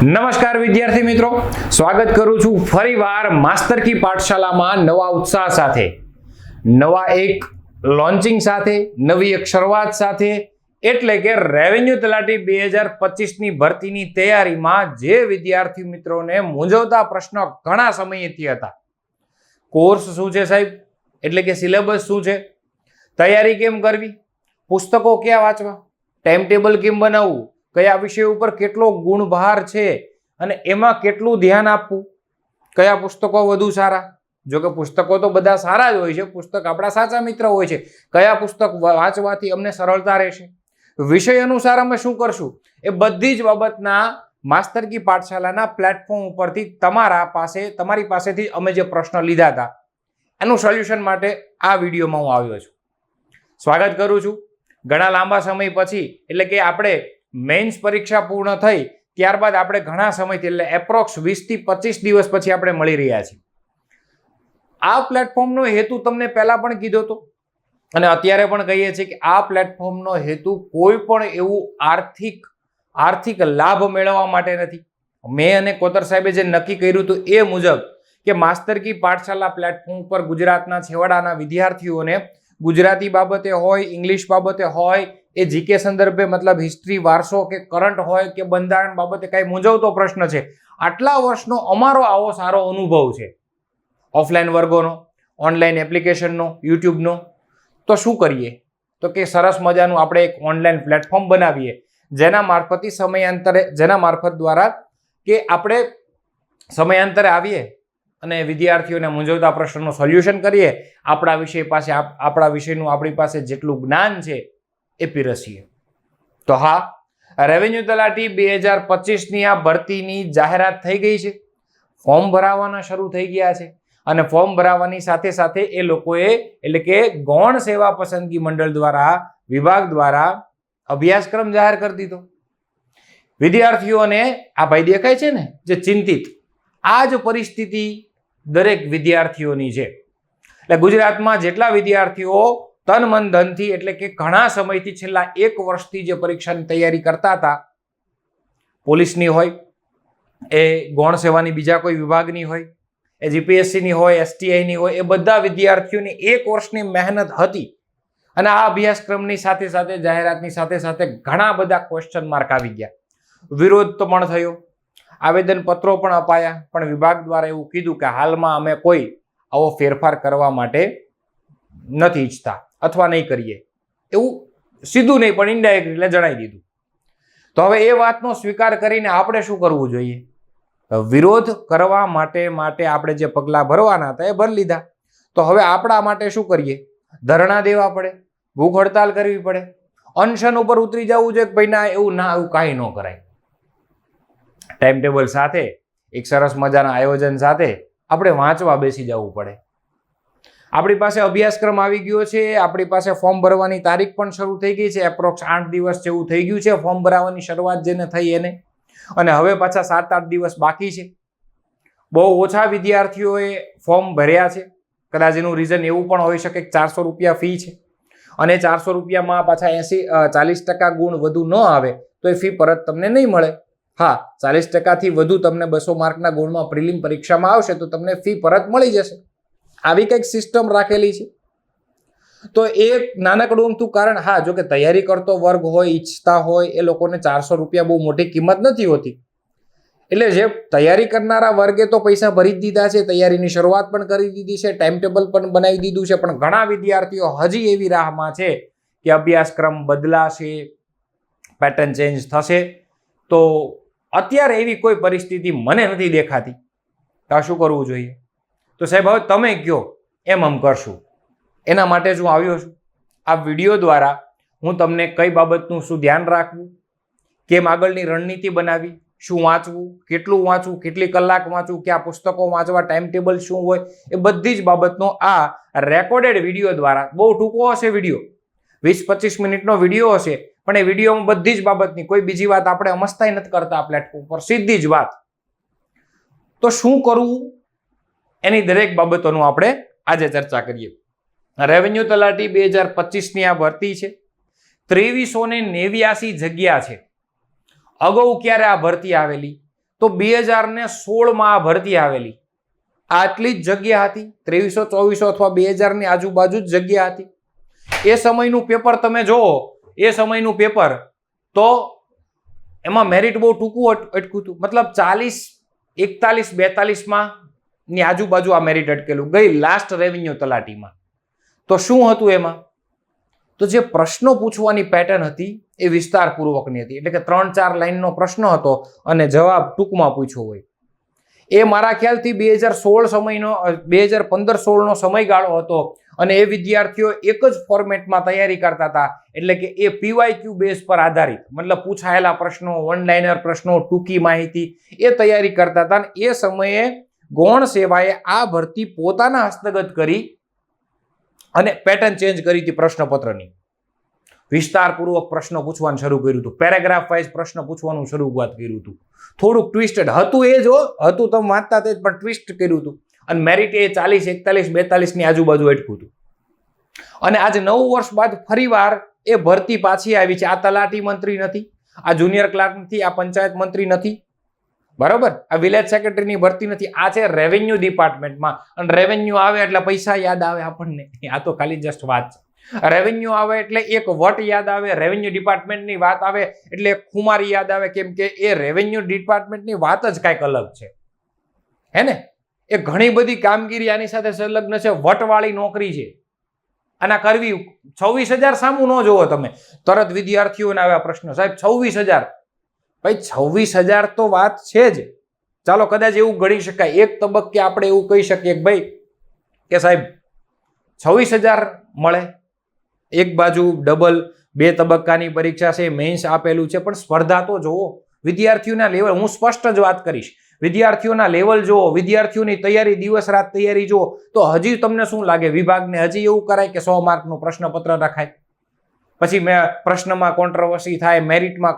નમસ્કાર વિદ્યાર્થી મિત્રો, સ્વાગત કરું છું ફરીવાર માસ્ટર કી પાઠશાલામાં નવા ઉત્સાહ સાથે, નવા એક લોન્ચિંગ સાથે, નવી એક શરૂઆત સાથે, એટલે કે રેવન્યુ તલાટી 2025 ની ભરતીની તૈયારીમાં જે વિદ્યાર્થી મિત્રોને મૂંઝવતા પ્રશ્નો ઘણા સમયથી હતા. કોર્સ શું છે સાહેબ, એટલે કે સિલેબસ શું છે, તૈયારી કેમ કરવી, પુસ્તકો ક્યાં વાંચવા, ટાઈમ ટેબલ કેમ બનાવવું, કયા વિષય ઉપર કેટલો ગુણભાર છે અને એમાં કેટલું ધ્યાન આપવું, કયા પુસ્તકો વધુ સારા. જો કે પુસ્તકો તો બધા સારા જ હોય છે, પુસ્તક આપણા સાચા મિત્ર હોય છે. કયા પુસ્તક વાંચવાથી અમને સરળતા રહેશે, વિષય અનુસાર અમે શું કરશું, એ બધી જ બાબતના માસ્ટર કી પાઠશાલાના પ્લેટફોર્મ ઉપરથી તમારી પાસેથી અમે જે પ્રશ્ન લીધા હતા એનું સોલ્યુશન માટે આ વિડીયોમાં હું આવ્યો છું. સ્વાગત કરું છું. ઘણા લાંબા સમય પછી, એટલે કે આપણે મેઇન્સ પરીક્ષા પૂર્ણ થઈ ત્યારબાદ આપણે ઘણા સમયથી, એટલે એપ્રોક્સ 20 થી 25 દિવસ પછી આપણે મળી રહ્યા છીએ. આ પ્લેટફોર્મનો હેતુ તમને પહેલા પણ કીધો હતો અને અત્યારે પણ કહીએ છીએ કે આ પ્લેટફોર્મનો હેતુ કોઈ પણ એવું આર્થિક લાભ મેળવવા માટે નથી. મેં અને કોતર સાહેબે જે નક્કી કર્યું હતું એ મુજબ કે માસ્ટર કી પાઠશાલા પ્લેટફોર્મ પર ગુજરાતના છેવાડાના વિદ્યાર્થીઓને ગુજરાતી બાબતે હોય, ઇંગ્લિશ બાબતે હોય, એ જીકે સંદર્ભે મતલબ હિસ્ટ્રી, વારસો કે કરંટ હોય કે બંધારણ બાબતે કઈ મૂંઝવતો પ્રશ્ન છે, આટલા વર્ષનો અમારો આવો સારો અનુભવ છે ઓફલાઈન વર્ગોનો, ઓનલાઈન એપ્લિકેશનનો, યુટ્યુબનો. તો શું કરીએ, તો કે સરસ મજાનું આપણે એક ઓનલાઈન પ્લેટફોર્મ બનાવીએ જેના મારફત દ્વારા કે આપણે સમયાંતરે આવીએ અને વિદ્યાર્થીઓને મૂંઝવતા પ્રશ્નનું સોલ્યુશન કરીએ, આપણા વિષયનું આપણી પાસે જેટલું જ્ઞાન છે એ પીરસીએ. તો હા, રેવન્યુ તલાટી 2025ની આ ભરતીની જાહેરાત થઈ ગઈ છે. ફોર્મ ભરાવાના શરૂ થઈ ગયા છે અને ફોર્મ ભરાવાની સાથે સાથે એ લોકોએ, એટલે કે ગૌણ સેવા પસંદગી મંડળ દ્વારા, વિભાગ દ્વારા અભ્યાસક્રમ જાહેર કરી દીધો. વિદ્યાર્થીઓને આ ભાઈ દેખાય છે ને જે ચિંતિત, આ જ પરિસ્થિતિ દરેક વિદ્યાર્થીઓની છે. એટલે ગુજરાતમાં જેટલા વિદ્યાર્થીઓ તન મન ધનથી, એટલે કે ઘણા સમયથી છેલ્લા 1 વર્ષથી જે પરીક્ષાની તૈયારી કરતા હતા, પોલીસની હોય, એ ગૌણ સેવાની બીજા કોઈ વિભાગની હોય, એ જીપીએસસીની હોય, એસટીઆઈની હોય, એ બધા વિદ્યાર્થીઓની 1 વર્ષની મહેનત હતી અને આ અભ્યાસક્રમની સાથે સાથે, જાહેરાતની સાથે સાથે ઘણા બધા ક્વેશ્ચન માર્ક આવી ગયા. વિરોધ તો પણ થયો, આવેદનપત્રો પણ અપાયા, પણ વિભાગ દ્વારા એવું કીધું કે હાલમાં અમે કોઈ આવો ફેરફાર કરવા માટે નથી ઈચ્છતા અથવા નહીં કરીએ. એવું સીધું નહીં પણ ઇનડાયરેક્ટલી જણાવી દીધું. તો હવે એ વાતનો સ્વીકાર કરીને આપણે શું કરવું જોઈએ? વિરોધ કરવા માટે આપણે જે પગલાં ભરવાના હતા એ ભરી લીધા. તો હવે આપણા માટે શું કરીએ? ધરણા દેવા પડે, ભૂખ હડતાલ કરવી પડે, અનશન ઉપર ઉતરી જવું જોઈએ કે ભાઈ ના, એવું કાંઈ ન કરાય. ટાઈમ ટેબલ સાથે, એક સરસ મજાના આયોજન સાથે આપણે વાંચવા બેસી જવું પડે. આપણી પાસે અભ્યાસક્રમ આવી ગયો છે, આપણી પાસે ફોર્મ ભરવાની તારીખ પણ શરૂ થઈ ગઈ છે. એપ્રોક્સ 8 દિવસ જેવું થઈ ગયું છે ફોર્મ ભરવાની શરૂઆત જેને થઈ એને, અને હવે પાછા 7-8 દિવસ બાકી છે. બહુ ઓછા વિદ્યાર્થીઓએ ફોર્મ ભર્યા છે. કદાચ એનું રીઝન એવું પણ હોઈ શકે કે 400 રૂપિયા ફી છે અને 400 રૂપિયામાં પાછા 40% ગુણ વધુ ન આવે તો એ ફી પરત તમને નહીં મળે. હા, 40%થી વધુ તમને 200 માર્કના ગુણમાં પ્રિલિમ પરીક્ષામાં આવશે તો તમને ફી પરત મળી જશે. આવી કંઈક સિસ્ટમ રાખેલી છે. તો એ નાનકડું અમથું કારણ. હા, જો કે તૈયારી કરતો વર્ગ હોય, ઈચ્છતા હોય, એ લોકોને 400 રૂપિયા બહુ મોટી કિંમત નથી હોતી. એટલે જે તૈયારી કરનારા વર્ગે તો પૈસા ભરી જ દીધા છે, તૈયારીની શરૂઆત પણ કરી દીધી છે, ટાઈમ ટેબલ પણ બનાવી દીધું છે, પણ ઘણા વિદ્યાર્થીઓ હજી એવી રાહમાં છે કે અભ્યાસક્રમ બદલાશે, પેટર્ન ચેન્જ થશે. તો અત્યારે એવી કોઈ પરિસ્થિતિ મને નથી દેખાતી. તો શું કરવું જોઈએ? તો સાહેબ હવે તમે કહો એમ કરશું. એના માટે જ હું આવ્યો છું. આ વિડીયો દ્વારા હું તમને કઈ બાબતનું શું ધ્યાન રાખવું, કેમ આગળની રણનીતિ બનાવી, શું વાંચવું, કેટલું વાંચવું, કેટલી કલાક વાંચવું, કયા પુસ્તકો વાંચવા, ટાઈમ ટેબલ શું હોય, એ બધી જ બાબતનો આ રેકોર્ડેડ વિડીયો દ્વારા, બહુ ટૂંકો હશે વિડીયો, 20-25 મિનિટનો વિડીયો હશે, પણ એ વિડીયોમાં બધી જ બાબતની, કોઈ બીજી વાત આપણે અમસ્તાઈ નથી કરતા આ પ્લેટફોર્મ પર, સીધી જ વાત. તો શું કરવું એની દરેક બાબતોનું આપણે આજે ચર્ચા કરીએ. રેવન્યુ તલાટી 2025ની આ ભરતી છે. 2389 જગ્યા છે. અગાઉ ક્યારે આ ભરતી આવેલી? તો 2016માં આ ભરતી આવેલી. આટલી જ જગ્યા હતી, 2300-2400 અથવા 2000 ની આજુબાજુ જ જગ્યા હતી. એ સમયનું પેપર તમે જોવો, એ સમયનું પેપર તો એમાં મેરિટ બહુ ટૂંકું અટકું હતું. મતલબ 40, 41, 42માં ની આજુબાજુ આ મેરિટ અટકેલું ગઈ લાસ્ટ રેવન્યુ તલાટીમાં. તો શું હતું એમાં? તો જે પ્રશ્નો પૂછવાની પેટર્ન હતી એ વિસ્તારપૂર્વકની હતી, એટલે કે 3-4 લાઈનનો પ્રશ્ન હતો અને જવાબ ટૂંકમાં પૂછ્યો હોય. એ મારા ખ્યાલથી 2015-16નો સમયગાળો હતો અને એ વિદ્યાર્થીઓ એક જ ફોર્મેટમાં તૈયારી કરતા હતા, એટલે કે એ PYQ બેઝ પર આધારિત, મતલબ પૂછાયેલા પ્રશ્નો, વન લાઇનર પ્રશ્નો, ટૂંકી માહિતી, એ તૈયારી કરતા હતા. એ સમયે ગૌણ સેવાએ આ ભરતી પોતાના હસ્તગત કરી અને પેટર્ન ચેન્જ કરી હતી પ્રશ્નપત્રની. વિસ્તારપૂર્વક પ્રશ્નો પૂછવાનું શરૂ કર્યું હતું, પેરેગ્રાફ વાઇઝ પ્રશ્ન પૂછવાનું શરૂઆત કર્યું હતું. થોડુંક ટ્વિસ્ટેડ હતું, એ જો હતું તમે વાંચતા તે પણ ટ્વિસ્ટ કર્યું હતું. અને મેરિટ એ 40, 41, 42 ની આજુબાજુ અટકું હતું. અને આજે 9 વર્ષ બાદ ફરીવાર એ ભરતી પાછી આવી છે. આ તલાટી મંત્રી નથી, આ જુનિયર ક્લાર્ક નથી, આ પંચાયત મંત્રી નથી, બરોબર, આ વિલેજ સેક્રેટરીની ભરતી નથી, આ છે રેવન્યુ ડિપાર્ટમેન્ટમાં. અને રેવન્યુ આવે એટલે પૈસા યાદ આવે આપણને, આ તો ખાલી જસ્ટ વાત છે. રેવન્યુ આવે એટલે એક વટ યાદ આવે, રેવન્યુ ડિપાર્ટમેન્ટની વાત આવે એટલે એક ખુમારી યાદ આવે, કેમ કે એ રેવન્યુ ડિપાર્ટમેન્ટની વાત જ કાંઈક અલગ છે, હે ને? એ ઘણી બધી કામગીરી આની સાથે સંલગ્ન છે, વટવાળી નોકરી છે. આના કરવી 26,000 સામું ન જોવો તમે, તરત વિદ્યાર્થીઓને આવ્યા પ્રશ્ન, સાહેબ 26,000. ભાઈ 26,000 તો વાત છે જ. ચાલો કદાચ એવું ગણી શકાય, એક તબક્કે આપણે એવું કહી શકીએ કે ભાઈ કે સાહેબ 26,000 મળે. એક બાજુ ડબલ 2 તબક્કાની પરીક્ષા છે, મેન્સ આપેલું છે, પણ સ્પર્ધા તો જોવો. વિદ્યાર્થીઓના લેવલ, હું સ્પષ્ટ જ વાત કરીશ, વિદ્યાર્થીઓના લેવલ જુઓ, વિદ્યાર્થીઓની તૈયારી, દિવસ રાત તૈયારી જુઓ, તો હજી તમને શું લાગે વિભાગને હજી એવું કરાય કે 100 માર્કનું પ્રશ્નપત્ર રખાય, પછી પ્રશ્નમાં કોન્ટ્રોવર્સી થાય, મેરિટમાં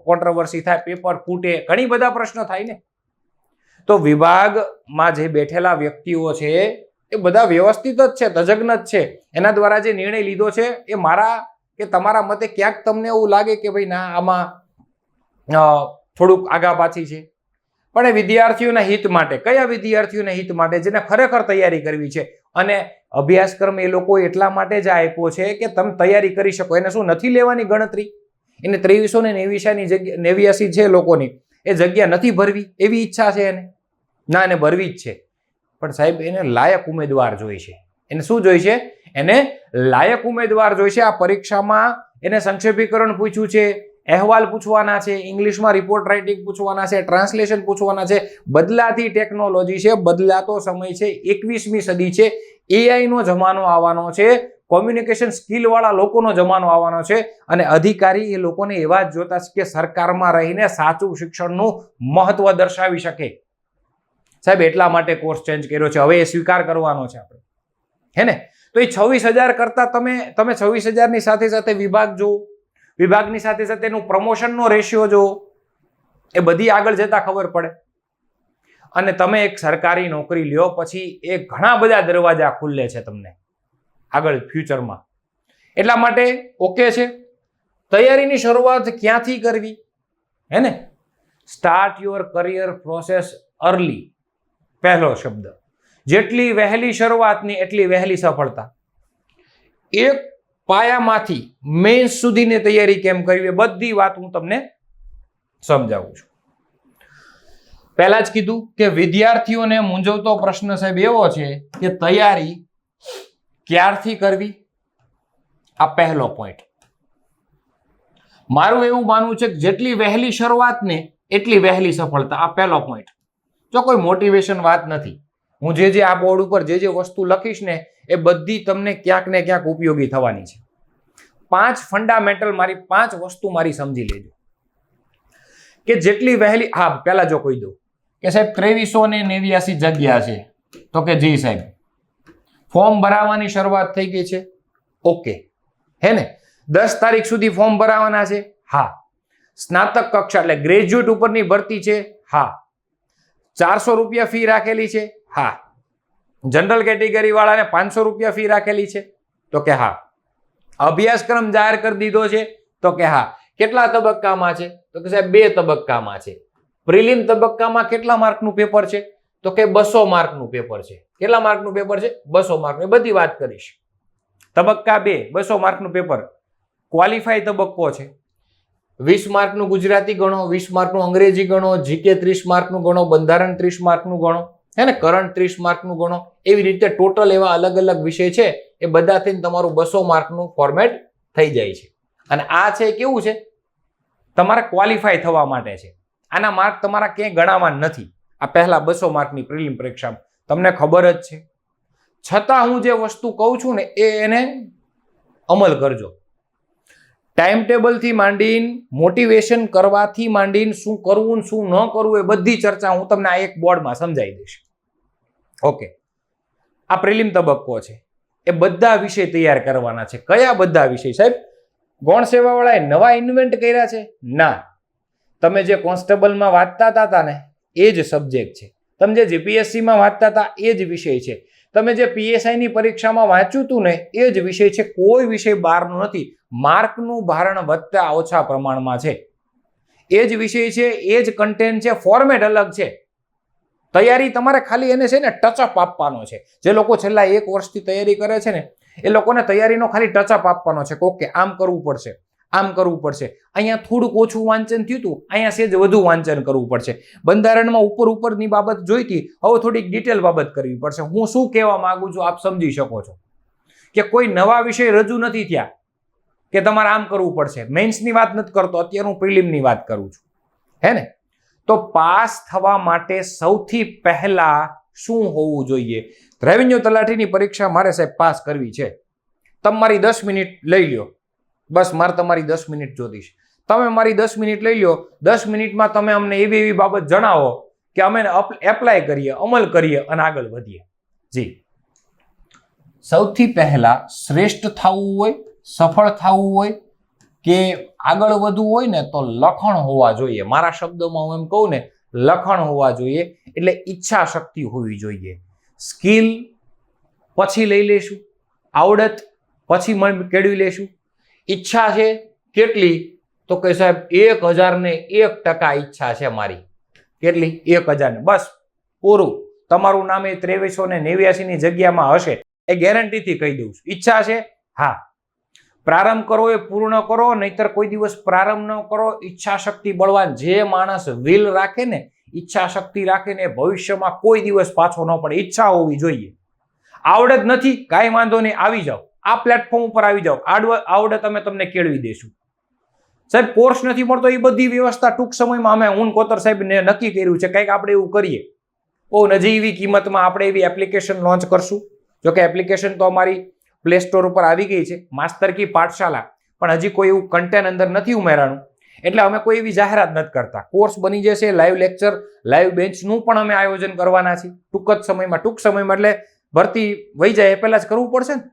કોન્ટ્રોવર્સી થાય, પેપર ફૂટે, ઘણી બધા પ્રશ્નો થાય ને? તો વિભાગમાં જે બેઠેલા વ્યક્તિઓ છે એ બધા વ્યવસ્થિત જ છે, તજજ્ઞ જ છે. એના દ્વારા જે નિર્ણય લીધો છે એ મારા કે તમારા મતે ક્યાંક તમને એવું લાગે કે ભાઈ ના આમાં થોડુંક આગા પાછી છે, પણ એ વિદ્યાર્થીઓના હિત માટે. કયા વિદ્યાર્થીઓના હિત માટે? જેને ખરેખર તૈયારી કરવી છે. અને અભ્યાસક્રમ એ લોકો એટલા માટે જ આપ્યો છે કે તમે તૈયારી કરી શકો. એને શું નથી લેવાની ગણતરી? એને 2389 છે લોકોની, એ જગ્યા નથી ભરવી એવી ઈચ્છા છે એને? ના, એને ભરવી જ છે. પણ સાહેબ એને લાયક ઉમેદવાર જોઈશે. એને શું જોઈશે? એને લાયક ઉમેદવાર જોઈશે. આ પરીક્ષામાં એને સંક્ષેપીકરણ પૂછ્યું છે, અહેવાલ પૂછવાના છે, ઇંગ્લિશમાં રિપોર્ટ રાઇટિંગ પૂછવાના છે, ટ્રાન્સલેશન પૂછવાના છે. બદલાતી ટેકનોલોજી છે, બદલાતો સમય છે, 21મી સદી છે, AI નો જમાનો આવવાનો છે, કોમ્યુનિકેશન સ્કિલ વાળા લોકોનો જમાનો આવવાનો છે. અને અધિકારી એ લોકોને એવા જ જોતા છે કે સરકારમાં રહીને સાચું શિક્ષણનું મહત્વ દર્શાવી શકે. સાહેબ એટલા માટે કોર્સ ચેન્જ કર્યો છે, હવે એ સ્વીકાર કરવાનો છે આપણે, હે ને? તો એ 26,000 કરતા તમે 26,000 ની સાથે સાથે વિભાગ જુઓ, વિભાગની સાથે સાથે એનું પ્રમોશનનો રેશિયો જુઓ, એ બધી આગળ જતા ખબર પડે. અને તમે એક સરકારી નોકરી લ્યો પછી એ ઘણા બધા દરવાજા ખુલ્લે છે તમને આગળ ફ્યુચરમાં. એટલા માટે ઓકે છે. તૈયારીની શરૂઆત ક્યાંથી કરવી, હે ને? Start your career process early, પહેલો શબ્દ. જેટલી વહેલી શરૂઆતની એટલી વહેલી સફળતા. એક પાયામાંથી મેન્સ સુધીની તૈયારી કેમ કરવી, બધી વાત હું તમને સમજાવું છું. પહેલા જ કીધું કે વિદ્યાર્થીઓને મૂંઝવતો પ્રશ્ન સાહેબ એવો છે કે તૈયારી ક્યારથી કરવી. આ પહેલો પોઈન્ટ. મારું એવું માનવું છે કે જેટલી વહેલી શરૂઆત ને એટલી વહેલી સફળતા. આ પહેલો પોઈન્ટ. જો કોઈ મોટિવેશન વાત નથી, હું જે આ બોર્ડ ઉપર જે વસ્તુ લખીશ ને એ બધી તમને ક્યાંક ને ક્યાંક ઉપયોગી થવાની છે. 5 ફંડામેન્ટલ મારી 5 વસ્તુ મારી સમજી લેજો કે જેટલી વહેલી. હા, પહેલા જો કહી દઉં કે સાહેબ 2389 જગ્યા છે, તો કે જી સાહેબ ફોર્મ ભરાવાની શરૂઆત થઈ ગઈ છે, ઓકે, હે ને? 10 તારીખ સુધી ફોર્મ ભરાવાના છે, હા. સ્નાતક કક્ષા એટલે ગ્રેજ્યુએટ ઉપરની ભરતી છે, હા. 400 રૂપિયા ફી રાખેલી છે, હા. જનરલ કેટેગરી વાળાને 500 રૂપિયા ફી રાખેલી છે, તો કે હા. અભ્યાસક્રમ જાહેર કરી દીધો છે, તો કે હા. કેટલા તબક્કામાં છે, તો કે સાહેબ 2 તબક્કામાં છે. પ્રિલિમ તબક્કામાં કેટલા માર્કનું પેપર છે? તો કે 200 માર્કનું પેપર છે. કેટલા માર્કનું પેપર છે? 200 માર્કનું. એ બધી વાત કરીશ. તબક્કા 2 200 માર્કનું પેપર. ક્વોલિફાય તબક્કો છે. 20 માર્કનું ગુજરાતી ગણો, 20 માર્કનું અંગ્રેજી ગણો, જીકે 30 માર્કનું ગણો, બંધારણ 30 માર્કનું ગણો, હે ને, કરંટ 30 માર્કનું ગણો. એવી રીતે ટોટલ એવા અલગ અલગ વિષય છે એ બધા થઈને તમારું 200 માર્કનું ફોર્મેટ થઈ જાય છે. અને આ છે કેવું છે? તમારે ક્વોલિફાય થવા માટે છે. આના માર્ક તમારા ક્યાંય ગણાવા નથી. આ પહેલા 200 માર્કની પ્રિલિમ પરીક્ષામાં તમને ખબર જ છે. છતાં હું જે વસ્તુ કહું છું ને એને અમલ કરજો. ટાઈમ ટેબલથી માંડીને મોટિવેશન કરવાથી માંડીને શું કરવું ને શું ન કરવું એ બધી ચર્ચા હું તમને આ એક બોર્ડમાં સમજાવી દઈશ. ઓકે, આ પ્રિલિમ તબક્કો છે એ બધા વિષય તૈયાર કરવાના છે. કયા બધા વિષય સાહેબ? ગૌણ સેવાવાળાએ નવા ઇન્વેન્ટ કર્યા છે? ના, તમે જે કોન્સ્ટેબલમાં વાંચતા હતા ને એ જ સબ્જેક્ટ છે. તમે જે જીપીએસસીમાં વાંચતા હતા એ જ વિષય છે. તમે જે પીએસઆઈની પરીક્ષામાં વાંચ્યું હતું ને એ જ વિષય છે. કોઈ વિષય બહારનો નથી. માર્કનું ભારણ વધતા ઓછા પ્રમાણમાં છે. એ જ વિષય છે, એ જ કન્ટેન્ટ છે, ફોર્મેટ અલગ છે. તૈયારી તમારે ખાલી એને છે ને ટચઅપ આપવાનો છે. જે લોકો છેલ્લા 1 વર્ષથી તૈયારી કરે છે ને એ લોકોને તૈયારીનો ખાલી ટચઅપ આપવાનો છે. ઓકે, આમ કરવું પડશે, આમ કરવું પડશે, અહીંયા થોડુંક ઓછું વાંચન થયું હતું, અહીંયા સેજ વધુ વાંચન કરવું પડશે. બંધારણમાં ઉપરની બાબત જોઈતી, હવે થોડીક ડિટેલ બાબત કરવી પડશે. હું શું કહેવા માંગુ છું આપ સમજી શકો છો કે કોઈ નવા વિષય રજૂ નથી થયા કે તમારે આમ કરવું પડશે. મેન્સની વાત નથી કરતો, અત્યારે હું પ્રિલિમની વાત કરું છું, હે ને. તો પાસ થવા માટે સૌથી પહેલા શું હોવું જોઈએ? રેવન્યુ તલાટીની પરીક્ષા મારે સાહેબ પાસ કરવી છે. તમે મારી 10 મિનિટ લઈ લ્યો, બસ મારે તમારી 10 મિનિટ જોતી છે. તમે મારી 10 મિનિટ લઈ લ્યો. 10 મિનિટમાં તમે અમને એવી બાબત જણાવો કે અમે એપ્લાય કરીએ, અમલ કરીએ અને આગળ વધીએ. જી, સૌથી પહેલા શ્રેષ્ઠ થવું હોય, સફળ થવું હોય કે આગળ વધવું હોય ને તો લખણ હોવા જોઈએ. મારા શબ્દોમાં હું એમ કહું ને, લખણ હોવા જોઈએ. એટલે ઈચ્છા શક્તિ હોવી જોઈએ. સ્કિલ પછી લઈ લેશું, આવડત પછી કેળવી લેશું. ઈચ્છા છે કેટલી? તો કે સાહેબ 1001% ઈચ્છા છે મારી. કેટલી? 1000. બસ પૂરું. તમારું નામ એ 2389 ની જગ્યામાં હશે એ ગેરંટીથી કહી દઉં છું. ઈચ્છા છે? હા. પ્રારંભ કરો એ પૂર્ણ કરો, નહીતર કોઈ દિવસ પ્રારંભ ન કરો. ઈચ્છા શક્તિ બળવાન. જે માણસ વિલ રાખે ને, ઈચ્છા શક્તિ રાખે ને, ભવિષ્યમાં કોઈ દિવસ પાછો ન પડે. ઈચ્છા હોવી જોઈએ. આવડત નથી, કાંઈ વાંધો નહીં, આવી જાઓ આ પ્લેટફોર્મ ઉપર આવી જાઓ. આવડત અમે તમને કેળવી દઈશું. સાહેબ કોર્સ નથી મળતો, એ બધી વ્યવસ્થા ટૂંક સમયમાં અમે હું કોતર સાહેબ ને નક્કી કર્યું છે. કંઈક આપણે એવું કરીએ, બહુ નજીવી કિંમતમાં આપણે એવી એપ્લિકેશન લોન્ચ કરશું. જોકે એપ્લિકેશન તો અમારી પ્લે સ્ટોર ઉપર આવી ગઈ છે, માસ્ટર કી પાઠશાલા, પણ હજી કોઈ એવું કન્ટેન્ટ અંદર નથી ઉમેરાનું. એટલે અમે કોઈ એવી જાહેરાત નથી કરતા. કોર્સ બની જશે, લાઈવ લેક્ચર, લાઈવ બેન્ચનું પણ અમે આયોજન કરવાના છીએ ટૂંક સમયમાં. એટલે ભરતી વહી જાય એ પહેલા જ કરવું પડશે ને.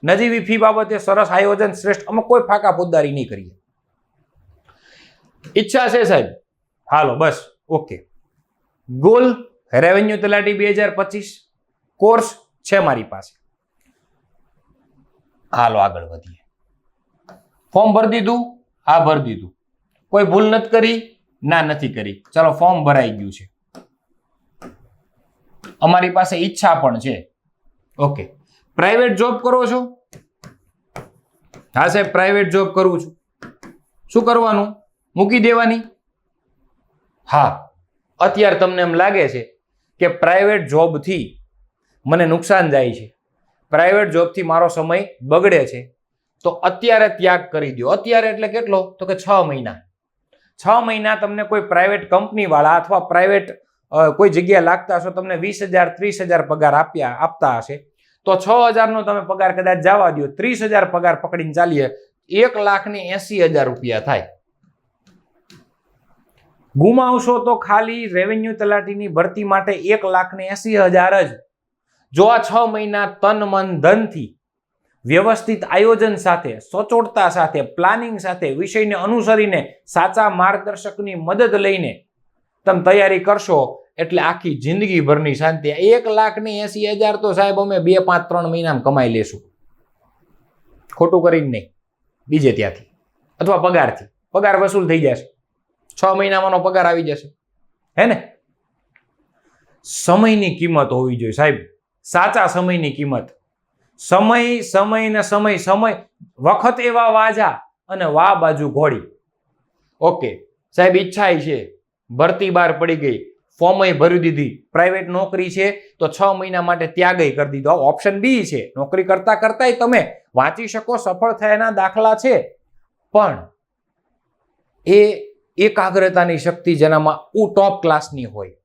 નજીવી ફી બાબતે સરસ આયોજન શ્રેષ્ઠ. અમે કોઈ ફાકા પોદ્દારી નહીં કરીએ. ઈચ્છા છે સાહેબ? હાલો બસ ઓકે. ગોલ રેવન્યુ તલાટી 2025 કોર્સ છે મારી પાસે. હાલો આગળ વધીએ. ફોર્મ ભરી દીધું? હા ભરી દીધું. કોઈ ભૂલ નથી કરી? ના નથી કરી. ચલો ફોર્મ ભરાઈ ગયું છે. અમારી પાસે ઈચ્છા પણ છે. ઓકે. પ્રાઇવેટ જોબ કરો છો? હા સાહેબ પ્રાઇવેટ જોબ કરું છું. શું કરવાનું? મૂકી દેવાની? હા. અત્યારે તમને એમ લાગે છે કે પ્રાઇવેટ જોબથી મને નુકસાન જાય છે, પ્રાઇવેટ જોબથી મારો સમય બગડે છે, તો અત્યારે ત્યાગ કરી દો. અત્યારે એટલે કેટલો? તો કે 6 મહિના. 6 મહિના તમને કોઈ પ્રાઇવેટ કંપની વાળા અથવા પ્રાઇવેટ કોઈ જગ્યાએ લાગતા હશો, તમને 20,000 30,000 પગાર આપતા હશે, તો 6,000 નો તમે પગાર કદાચ જવા દો, 30,000 પગાર પકડીને ચાલીએ, 1,80,000 રૂપિયા થાય. ગુમાવશો તો ખાલી રેવન્યુ તલાટીની ભરતી માટે 1,80,000 જ. જો આ 6 મહિના તન મન ધનથી વ્યવસ્થિત આયોજન સાથે, સચોટતા સાથે, પ્લાનિંગ સાથે, વિષયને અનુસરીને, સાચા માર્ગદર્શકની મદદ લઈને તમે તૈયારી કરશો એટલે આખી જિંદગીભરની શાંતિ. 1,80,000 તો સાહેબ અમે 2, 5, 3 મહિનામાં કમાઈ લેશું. ખોટું કરીને નહીં, બીજે ત્યાંથી અથવા પગારથી. પગાર વસૂલ થઈ જશે, 6 મહિનામાંનો પગાર આવી જશે. હે ને? સમયની કિંમત હોવી જોઈએ સાહેબ, સાચા સમયની કિંમત. સમય વખત એવા વાજા અને વા બાજુ ઘોડી. ઓકે સાહેબ, ઈચ્છા છે, ભરતી બહાર પડી ગઈ, ફોર્મય ભરી દીધી, પ્રાઇવેટ નોકરી છે તો 6 મહિના માટે ત્યાગય કરી દીધો. ઓપ્શન બી છે, નોકરી કરતા કરતાય તમે વાંચી શકો, સફળ થયાના દાખલા છે. પણ એ એકાગ્રતાની શક્તિ જેનામાં ટોપ ક્લાસની હોય,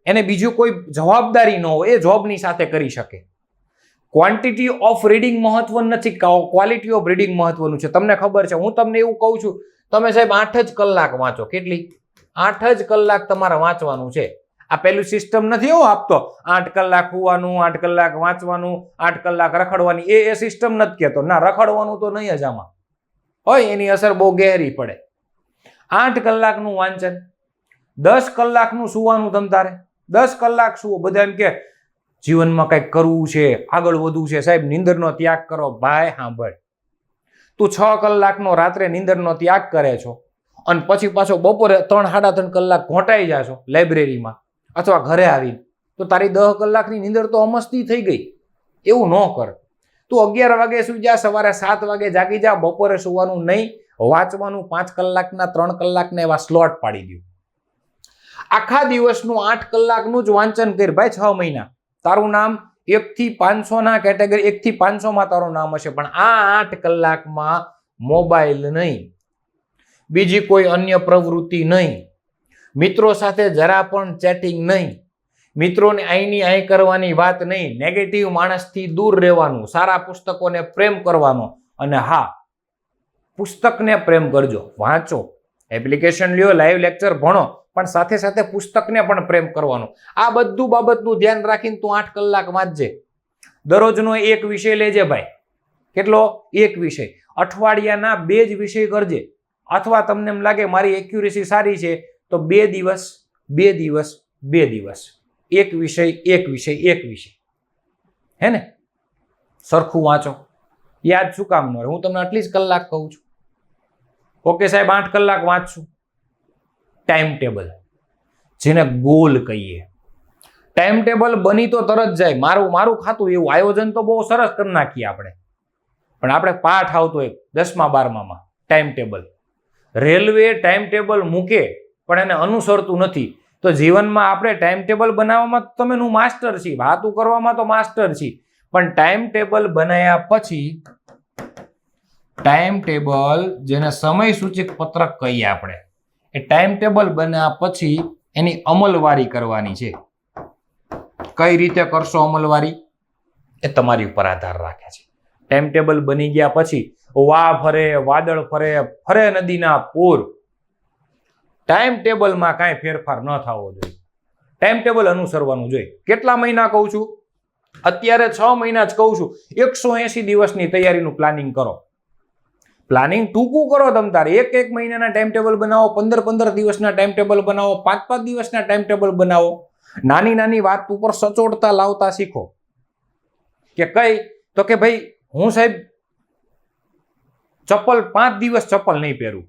એને બીજું કોઈ જવાબદારી ન હોય, એ જોબની સાથે કરી શકે. ક્વોન્ટિટી ઓફ રીડિંગ મહત્વનું નથી, ક્વોલિટી ઓફ રીડિંગ મહત્વનું છે. તમને ખબર છે, હું તમને એવું કહું છું, તમે સાહેબ 8 જ કલાક વાંચો. કેટલી? 8 જ કલાક તમારે વાંચવાનું છે. આ પેલું સિસ્ટમ નથી આપતો 8 કલાક સુવાનું, 8 કલાક વાંચવાનું, 8 કલાક રખડવાની. એ સિસ્ટમ નથી કહેતો. ના, રખડવાનું તો નહીં જ આમાં હોય, એની અસર બહુ ગહેરી પડે. 8 કલાકનું વાંચન, 10 કલાકનું સુવાનું. તમ તારે 10 કલાક સુવો. બધા એમ કે જીવનમાં કંઈક કરવું છે, આગળ વધવું છે. સાહેબ, નીંદરનો ત્યાગ કરો. ભાઈ સાંભળ, તું 6 કલાકનો રાત્રે નીંદરનો ત્યાગ કરે છો અને પછી પાછો બપોરે 3-3.5 કલાક ઘોંટાઈ જાશો લાઇબ્રેરીમાં અથવા ઘરે આવીને, તો તારી 10 કલાકની નીંદર તો અમસ્તી થઈ ગઈ. એવું ન કર. તું 11 વાગે સુઈ જા, સવારે 7 વાગે જાગી જા. બપોરે સુવાનું નહીં, વાંચવાનું 5 કલાકના, 3 કલાકના એવા સ્લોટ પાડી દો. આખા દિવસનું 8 કલાકનું જ વાંચન કર ભાઈ. 6 મહિના તારું નામ 1 થી 500 ના કેટેગરી, 1 થી 500 માં તારું નામ હશે. પણ આ 8 કલાકમાં મોબાઈલ નહીં, બીજી કોઈ અન્ય પ્રવૃત્તિ નહીં, મિત્રો સાથે જરા પણ ચેટિંગ નહીં, મિત્રોને અહીંની અહીં કરવાની વાત નહીં, નેગેટિવ માણસથી દૂર રહેવાનું, સારા પુસ્તકોને પ્રેમ કરવાનો. અને હા, પુસ્તકને પ્રેમ કરજો, વાંચો, એપ્લિકેશન લ્યો, લાઈવ લેક્ચર ભણો, પણ સાથે સાથે પુસ્તકને પણ પ્રેમ કરવાનો. આ બધું બાબતનું ધ્યાન રાખીને તું 8 કલાક વાંચજે. દરરોજનો એક વિષય લેજે ભાઈ. કેટલો? એક વિષય. અઠવાડિયાના 2 જ વિષય કરજે. અથવા તમને એમ લાગે મારી એક્યુરેસી સારી છે તો 2 દિવસ 2 દિવસ 2 દિવસ, એક વિષય. હે ને? સરખું વાંચો. યાદ શું કામ ન રહે? હું તમને આટલી જ કલાક કહું છું. ઓકે સાહેબ, 8 કલાક વાંચશું. ટાઈમ ટેબલ, જેને ગોલ કહીએ. ટાઈમ ટેબલ બની તો તરત જાય. મારું ખાતું એવું આયોજન તો બહુ સરસ કરી નાખીએ આપણે. પણ આપણે પાઠ આવતો એક 10મા 12મામાં time table. Railway time table મૂકે પણ એને અનુસરતું નથી. તો જીવનમાં આપણે ટાઈમ ટેબલ બનાવવામાં તમે માસ્ટર છીએ, વાતું કરવામાં તો માસ્ટર છીએ, પણ ટાઈમ ટેબલ બનાવ્યા પછી, ટાઈમ ટેબલ જેને સમય સૂચક પત્રક કહીએ આપણે, એ ટાઈમ ટેબલ બન્યા પછી એની અમલવારી કરવાની છે. કઈ રીતે કરશો અમલવારી એ તમારી ઉપર આધાર રાખે છે. ટાઈમ ટેબલ બની ગયા પછી ફરે, વાદળ ફરે, ફરે નદીના પૂર. ટાઈમ ટેબલમાં કાંઈ ફેરફાર ન થવો જોઈએ. ટાઈમ ટેબલ અનુસરવાનું જોઈએ. કેટલા મહિના કહું છું? અત્યારે 6 મહિના જ કહું છું. 180 દિવસની તૈયારીનું પ્લાનિંગ કરો. પ્લાનિંગ ટૂંકું કરો. તમ તારે 1 મહિનાના ટાઈમ ટેબલ બનાવો, 15 દિવસના ટાઈમ ટેબલ બનાવો, 5 દિવસના ટાઈમ ટેબલ બનાવો. નાની વાત ઉપર સચોટતા લાવતા શીખો. કે કઈ? તો કે ભાઈ હું સાહેબ ચપ્પલ 5 દિવસ ચપ્પલ નહીં પહેરું.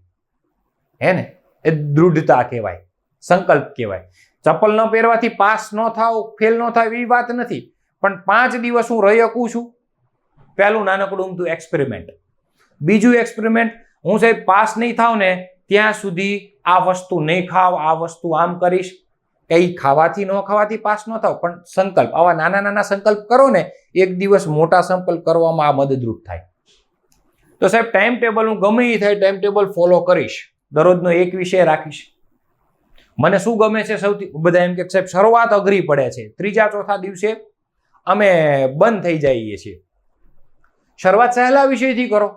હે ને? એ દૃઢતા કહેવાય, સંકલ્પ કહેવાય. ચપ્પલ ન પહેરવાથી પાસ ન થાવ, ફેલ ન થાય એવી વાત નથી, પણ 5 દિવસ હું રહી શકું છું. પહેલું નાનકડું ઊમતું એક્સપેરિમેન્ટ. બીજું એક્સપેરિમેન્ટ, હું સાહેબ પાસ નહીં થાવ ને ત્યાં સુધી આ વસ્તુ નહીં ખાવ, આ વસ્તુ આમ કરીશ. કઈ ખાવાથી ન ખાવાથી પાસ ન થાવ, પણ સંકલ્પ, આવા નાના સંકલ્પ કરો ને, એક દિવસ મોટા સંકલ્પ કરવામાં આ મદદરૂપ થાય. તો સાહેબ ટાઈમ ટેબલ હું ગમે એ થાય ટાઈમ ટેબલ ફોલો કરીશ. દરરોજનો એક વિષય રાખીશ. મને શું ગમે છે સૌથી? બધા એમ કે સાહેબ શરૂઆત અઘરી પડે છે, 3-4 દિવસે અમે બંધ થઈ જઈએ છીએ. શરૂઆત સહેલા વિષયથી કરો,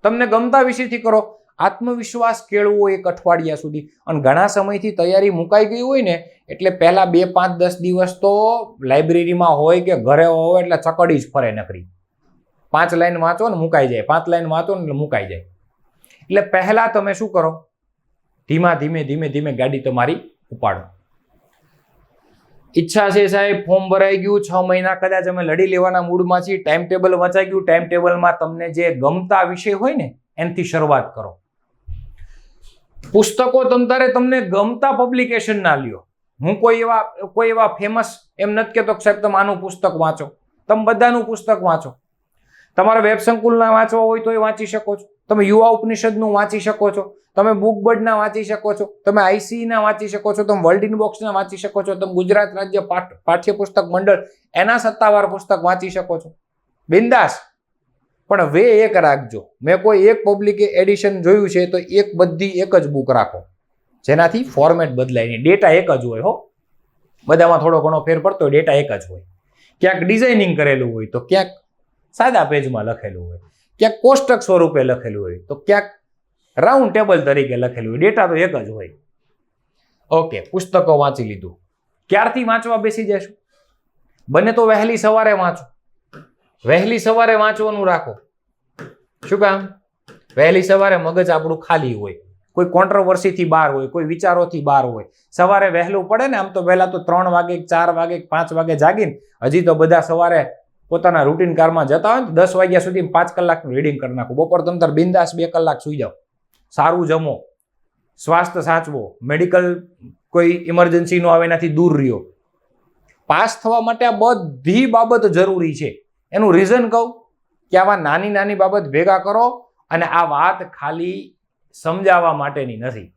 તમને ગમતા વિષયથી કરો. આત્મવિશ્વાસ કેળવો 1 અઠવાડિયા સુધી. અને ઘણા સમયથી તૈયારી મુકાઈ ગઈ હોય ને, એટલે પહેલા 2, 5, 10 દિવસ તો લાઇબ્રેરીમાં હોય કે ઘરે હોય એટલે ચકડી જ ફરે નકરી. 5 લાઈન વાંચો ને મુકાઈ જાય, 5 લાઈન વાંચો ને એટલે મુકાઈ જાય. એટલે પહેલા તમે શું કરો? ધીમે ગાડી તમારી ઉપાડો. ઈચ્છા છે સાહેબ, ફોર્મ ભરાઈ ગયું, 6 મહિના કદાચ અમે લડી લેવાના મૂડમાં છીએ, ટાઈમ ટેબલ વંચાઈ ગયું. ટાઈમ ટેબલમાં તમને જે ગમતા વિષય હોય ને એનાથી શરૂઆત કરો. પુસ્તકો તમતારે તમને ગમતા પબ્લિકેશન ના લ્યો. હું કોઈ એવા ફેમસ એમ નથી કહેતો કે સાહેબ તમે આનું પુસ્તક વાંચો. તમે બધાનું પુસ્તક વાંચો. તમારે વેબ સંકુલના વાંચવા હોય તો એ વાંચી શકો છો. તમે યુવા ઉપનિષદનું વાંચી શકો છો. તમે બુકબર્ડના વાંચી શકો છો. તમે આઈસીના વાંચી શકો છો. તમે વર્લ્ડ ઇનબોક્સના વાંચી શકો છો. તમે ગુજરાત રાજ્ય પાઠ્યપુસ્તક મંડળ એના સત્તાવાર પુસ્તક વાંચી શકો છો. બિંદાસ. પણ વે એક રાખજો. મેં કોઈ એક પબ્લિક એડિશન જોયું છે તો બધી એક જ બુક રાખો, જેનાથી ફોર્મેટ બદલાય નહીં. ડેટા એક જ હોય હો, બધામાં થોડો ઘણો ફેર પડતો હોય, ડેટા એક જ હોય. ક્યાંક ડિઝાઇનિંગ કરેલું હોય તો ક્યાંક સાદા પેજમાં લખેલું હોય, ક્યાંક કોષ્ટક સ્વરૂપે લખેલું હોય તો ક્યાંક રાઉન્ડ ટેબલ તરીકે લખેલું હોય. ડેટા તો એક જ હોય. ઓકે, પુસ્તકો વાંચી લીધું. ક્યારથી વાંચવા બેસી જશું? બને તો વહેલી સવારે વાંચો. વહેલી સવારે વાંચવાનું રાખો. શું કામ? વહેલી સવારે મગજ આપણું ખાલી હોય, કોઈ કોન્ટ્રોવર્સીથી બહાર હોય, કોઈ વિચારોથી બહાર હોય. સવારે વહેલું પડે ને, આમ તો વહેલા તો 3 વાગે 4 વાગે 5 વાગે જાગીને હજી તો બધા સવારે પોતાના રૂટીન કારમાં જતા હોય ને 10 વાગ્યા સુધી 5 કલાકનું રીડિંગ કરી નાખું. બપોર તમે તાર બિંદાસ 2 કલાક સુઈ જાઓ. સારું જમો, સ્વાસ્થ્ય સાચવો, મેડિકલ કોઈ ઇમરજન્સી નો આવે એનાથી દૂર રહ્યો. પાસ થવા માટે આ બધી બાબત જરૂરી છે. એનું રીઝન કહું કે આવા નાની નાની બાબત ભેગા કરો, અને આ વાત ખાલી સમજાવવા માટેની નથી.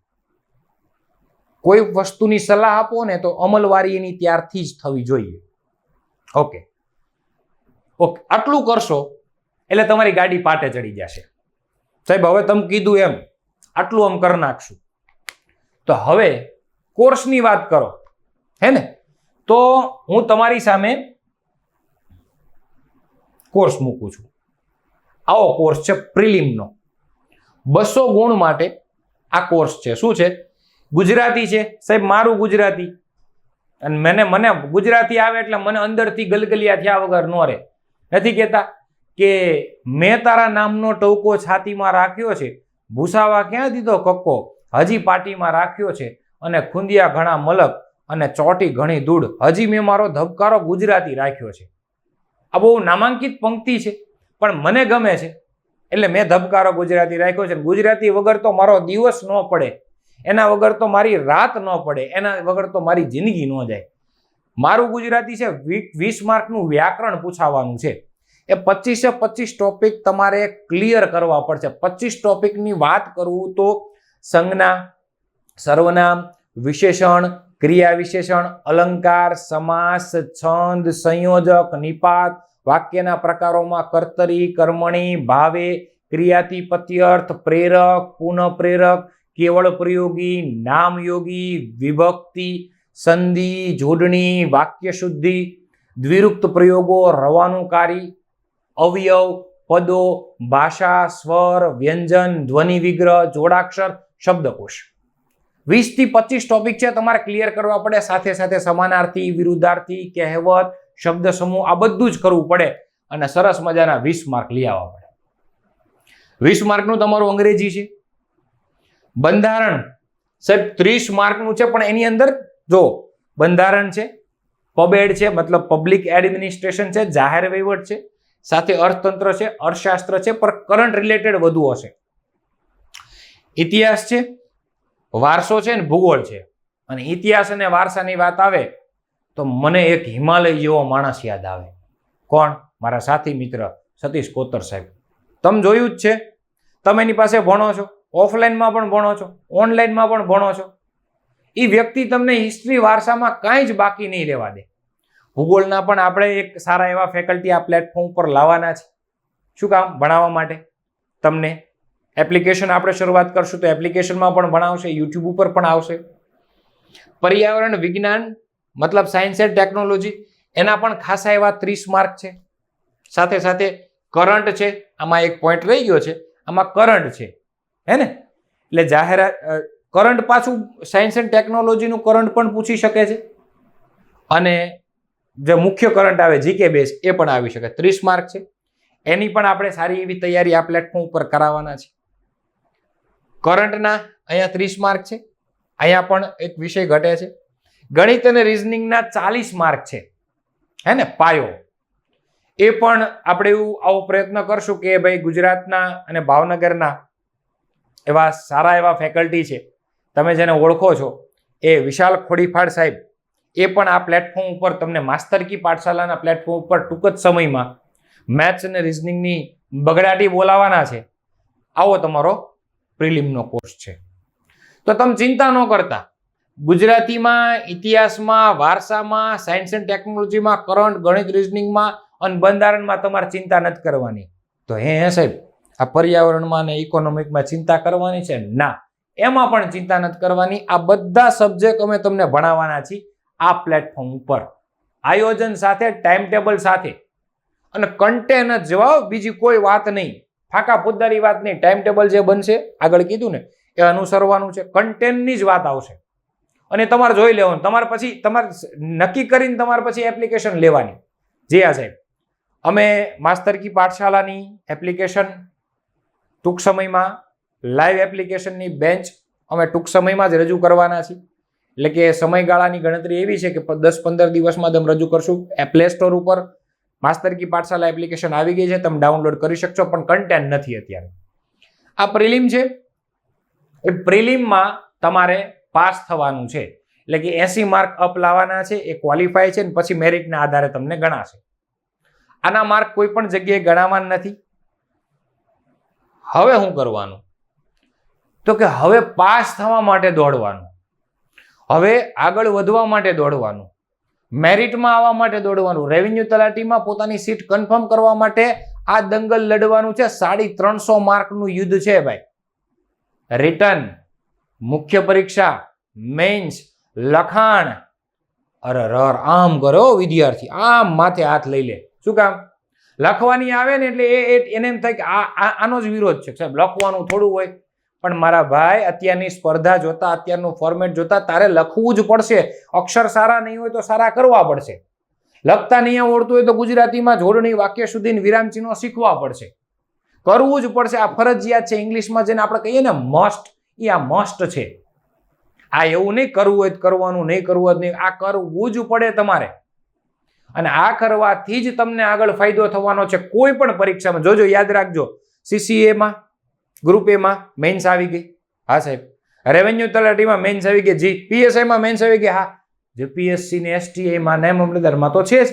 કોઈ વસ્તુની સલાહ આપો ને તો અમલવારી એની ત્યારથી જ થવી જોઈએ. ઓકે, આટલું કરશો એટલે તમારી ગાડી પાટે ચડી જશે. સાહેબ હવે તમે કીધું એમ આટલું આમ કરી નાખશું. તો હવે કોર્સની વાત કરો, હે ને? તો હું તમારી સામે કોર્સ મૂકું છું. આવો કોર્સ છે પ્રિલિમનો. 200 ગુણ માટે આ કોર્સ છે. શું છે? ગુજરાતી છે. સાહેબ મારું ગુજરાતી, અને મને ગુજરાતી આવે એટલે મને અંદરથી ગલગલિયા થયા વગર ન રહે. નથી કહેતા કે મેં તારા નામનો ટવકો છાતીમાં રાખ્યો છે, ભૂસાવા ક્યાં દીધો કક્કો હજી પાટીમાં રાખ્યો છે, અને ખુંદિયા ઘણા મલક અને ચોટી ઘણી ધૂળ હજી મેં મારો ધબકારો ગુજરાતી રાખ્યો છે. આ બહુ નામાંકિત પંક્તિ છે, પણ મને ગમે છે એટલે મેં ધબકારો ગુજરાતી રાખ્યો છે. ગુજરાતી વગર તો મારો દિવસ ન પડે, એના વગર તો મારી રાત ન પડે, એના વગર તો મારી જિંદગી ન જાય. મારું ગુજરાતી છે. 20 માર્કનું વ્યાકરણ પૂછાવાનું છે. એ 25 ટોપિક તમારે ક્લિયર કરવા પડશે. 25 ટોપિકની વાત કરું તો સંજ્ઞા, સર્વનામ, વિશેષણ, ક્રિયા વિશેષણ, અલંકાર, સમાસ, છંદ, સંયોજક, નિપાત, વાક્યના પ્રકારોમાં કર્તરી, કર્મણી, ભાવે, ક્રિયાથી પ્રત્યર્થ, પ્રેરક, પુનઃપ્રેરક, કેવળ પ્રયોગી, નામયોગી, વિભક્તિ, સંધિ, જોડણી, વાક્ય શુદ્ધિ, દ્વિરુક્ત પ્રયોગો, રવાનુકારી, અવયવ, પદો, ભાષા, સ્વર, વ્યંજન, ધ્વનિ વિગ્રહ, જોડાક્ષર, શબ્દકોશ. 20 થી 25 ટોપિક છે, તમારે ક્લિયર કરવા પડે. સાથે સાથે સમાનાર્થી, વિરુદ્ધાર્થી, કહેવત, શબ્દ સમૂહ, આ બધું જ કરવું પડે, અને સરસ મજાના 20 માર્ક લઈ આવવા પડે. 20 માર્કનું તમારું અંગ્રેજી છે. બંધારણ સાહેબ 30 માર્કનું છે, પણ એની અંદર જો બંધારણ છે, પબેડ છે મતલબ પબ્લિક એડમિનિસ્ટ્રેશન છે, જાહેર વહીવટ છે, સાથે અર્થતંત્ર છે, અર્થશાસ્ત્ર છે, પણ કરંટ રિલેટેડ વધુ હશે. ઇતિહાસ છે, વારસો છે ને ભૂગોળ છે. અને ઇતિહાસ અને વારસાની વાત આવે તો મને એક હિમાલય જેવો માણસ યાદ આવે. કોણ? મારા સાથી મિત્ર સતીશ કોતર સાહેબ. તમે જોયું જ છે, તમે એની પાસે ભણો છો, ઓફલાઈનમાં પણ ભણો છો, ઓનલાઈનમાં પણ ભણો છો. એ વ્યક્તિ તમને હિસ્ટ્રી વારસામાં કાંઈ જ બાકી નહીં રહેવા દે. ભૂગોળના પણ આપણે એક સારા એવા ફેકલ્ટી આ પ્લેટફોર્મ પર લાવવાના છે. શું કામ? ભણાવવા માટે. તમને એપ્લિકેશન આપણે શરૂઆત કરશું તો એપ્લિકેશનમાં પણ ભણાવશે, યુટ્યુબ ઉપર પણ આવશે. પર્યાવરણ વિજ્ઞાન મતલબ સાયન્સ એન્ડ ટેકનોલોજી, એના પણ ખાસા એવા 30 માર્ક છે. સાથે સાથે કરંટ છે, આમાં એક પોઈન્ટ રહી ગયો છે, આમાં કરંટ છે, હે ને? એટલે જાહેરાત કરંટ પાછું સાયન્સ એન્ડ ટેકનોલોજીનું કરંટ પણ પૂછી શકે છે, અને જે મુખ્ય કરંટ આવે જીકે બેઝ એ પણ આવી શકે. 30 માર્ક છે, એની પણ આપણે સારી એવી તૈયારી આ પ્લેટફોર્મ ઉપર કરાવવાના છે. કરંટના અહીંયા 30 માર્ક છે, અહીંયા પણ એક વિષય ઘટે છે. ગણિત અને રિઝનિંગના 40 માર્ક છે, હે ને? પાયો. એ પણ આપણે એવું આવો પ્રયત્ન કરશું કે ભાઈ ગુજરાતના અને ભાવનગરના એવા સારા એવા ફેકલ્ટી છે, તમે જેને ઓળખો છો એ વિશાલ ખોડીફાડ સાહેબ, એ પણ આ પ્લેટફોર્મ ઉપર તમને માસ્ટર કી પાઠશાલાના પ્લેટફોર્મ ઉપર ટૂંક જ સમયમાં મેથ્સ અને રિઝનિંગની બગડાટી બોલાવાના છે. આવો તમારો પ્રિલિમનો કોર્સ છે. તો તમે ચિંતા ન કરતા. ગુજરાતીમાં, ઇતિહાસમાં, વારસામાં, સાયન્સ એન્ડ ટેકનોલોજીમાં, કરંટ, ગણિત, રિઝનિંગમાં અને બંધારણમાં તમારે ચિંતા નથી કરવાની. તો હે સાહેબ, આ પર્યાવરણમાં અને ઇકોનોમિકમાં ચિંતા કરવાની છે? ના, એમાં પણ ચિંતા નથી કરવાની. આ બધા સબ્જેક્ટ અમે તમને ભણાવવાના છીએ આ પ્લેટફોર્મ ઉપર, આયોજન સાથે, ટાઈમ ટેબલ સાથે, અને કન્ટેન્ટ જવાબ, બીજી કોઈ વાત નહીં, ફાંકા ફુદ્દારી વાત નહીં. ટાઈમ ટેબલ જે બનશે આગળ કીધું ને એ અનુસરવાનું છે, કન્ટેન્ટની જ વાત આવશે અને તમારે જોઈ લેવાનું. તમારે પછી તમારે નક્કી કરીને તમારે પછી એપ્લિકેશન લેવાની. જી હા સાહેબ, અમે માસ્ટર કી પાઠશાલાની એપ્લિકેશન ટૂંક સમયમાં, લાઈવ એપ્લિકેશનની બેન્ચ અમે ટૂંક સમયમાં જ રજૂ કરવાના છીએ. એટલે કે સમયગાળાની ગણતરી એવી છે કે 10-15 દિવસમાં તમે રજૂ કરશું. પ્લે સ્ટોર ઉપર માસ્ટર કી પાઠશાલા એપ્લિકેશન આવી ગઈ છે, તમે ડાઉનલોડ કરી શકશો, પણ કન્ટેન્ટ નથી અત્યારે. આ પ્રિલિમ છે, એ પ્રિલિમમાં તમારે પાસ થવાનું છે, એટલે કે 80 માર્ક અપ લાવવાના છે. એ ક્વોલિફાય છે, પછી મેરિટના આધારે તમને ગણાશે. આના માર્ક કોઈ પણ જગ્યાએ ગણાવવાના નથી. હવે શું કરવાનું? તો કે હવે પાસ થવા માટે દોડવાનું, હવે આગળ વધવા માટે દોડવાનું, મેરિટમાં આવવા માટે દોડવાનું, રેવન્યુ તલાટીમાં પોતાની સીટ કન્ફર્મ કરવા માટે આ દંગલ લડવાનું છે. 350 માર્કનું યુદ્ધ છે ભાઈ. રિટર્ન, મુખ્ય પરીક્ષા, મેન્સ, લખાણ, અરર આમ કરો વિદ્યાર્થી, આમ માથે હાથ લઈ લે. શું કામ? લખવાની આવે ને એટલે એને એમ થાય કે આનો જ વિરોધ છે સાહેબ, લખવાનું થોડું હોય. પણ મારા ભાઈ, અત્યારની સ્પર્ધા જોતા, અત્યારનું ફોર્મેટ જોતા તારે લખવું જ પડશે. અક્ષર સારા નહીં હોય તો સારા કરવા પડશે. લખતા નહીં આવડતું હોય તો ગુજરાતીમાં જોડણી, વાક્ય સુધી, વિરામચિહ્નો શીખવા પડશે. કરવું જ પડશે. આ ફરજિયાત છે. ઇંગ્લિશમાં જેને આપણે કહીએ ને મસ્ટ, એ આ મસ્ટ છે. આ એવું નહીં કરવું હોય કરવાનું, નહીં કરવું હોય નહીં, આ કરવું જ પડે તમારે. અને આ કરવાથી જ તમને આગળ ફાયદો થવાનો છે કોઈ પણ પરીક્ષામાં. જોજો, યાદ રાખજો, CCAમાં, ગ્રુપ એમાં મેન્સ આવી ગઈ. હા સાહેબ. રેવન્યુ તલાટીમાં મેન્સ આવી ગઈ. જી. PSIમાં મેન્સ આવી ગઈ. હા. જે PSC ને STIમાં નાયબ મામલતદારમાં તો છે જ.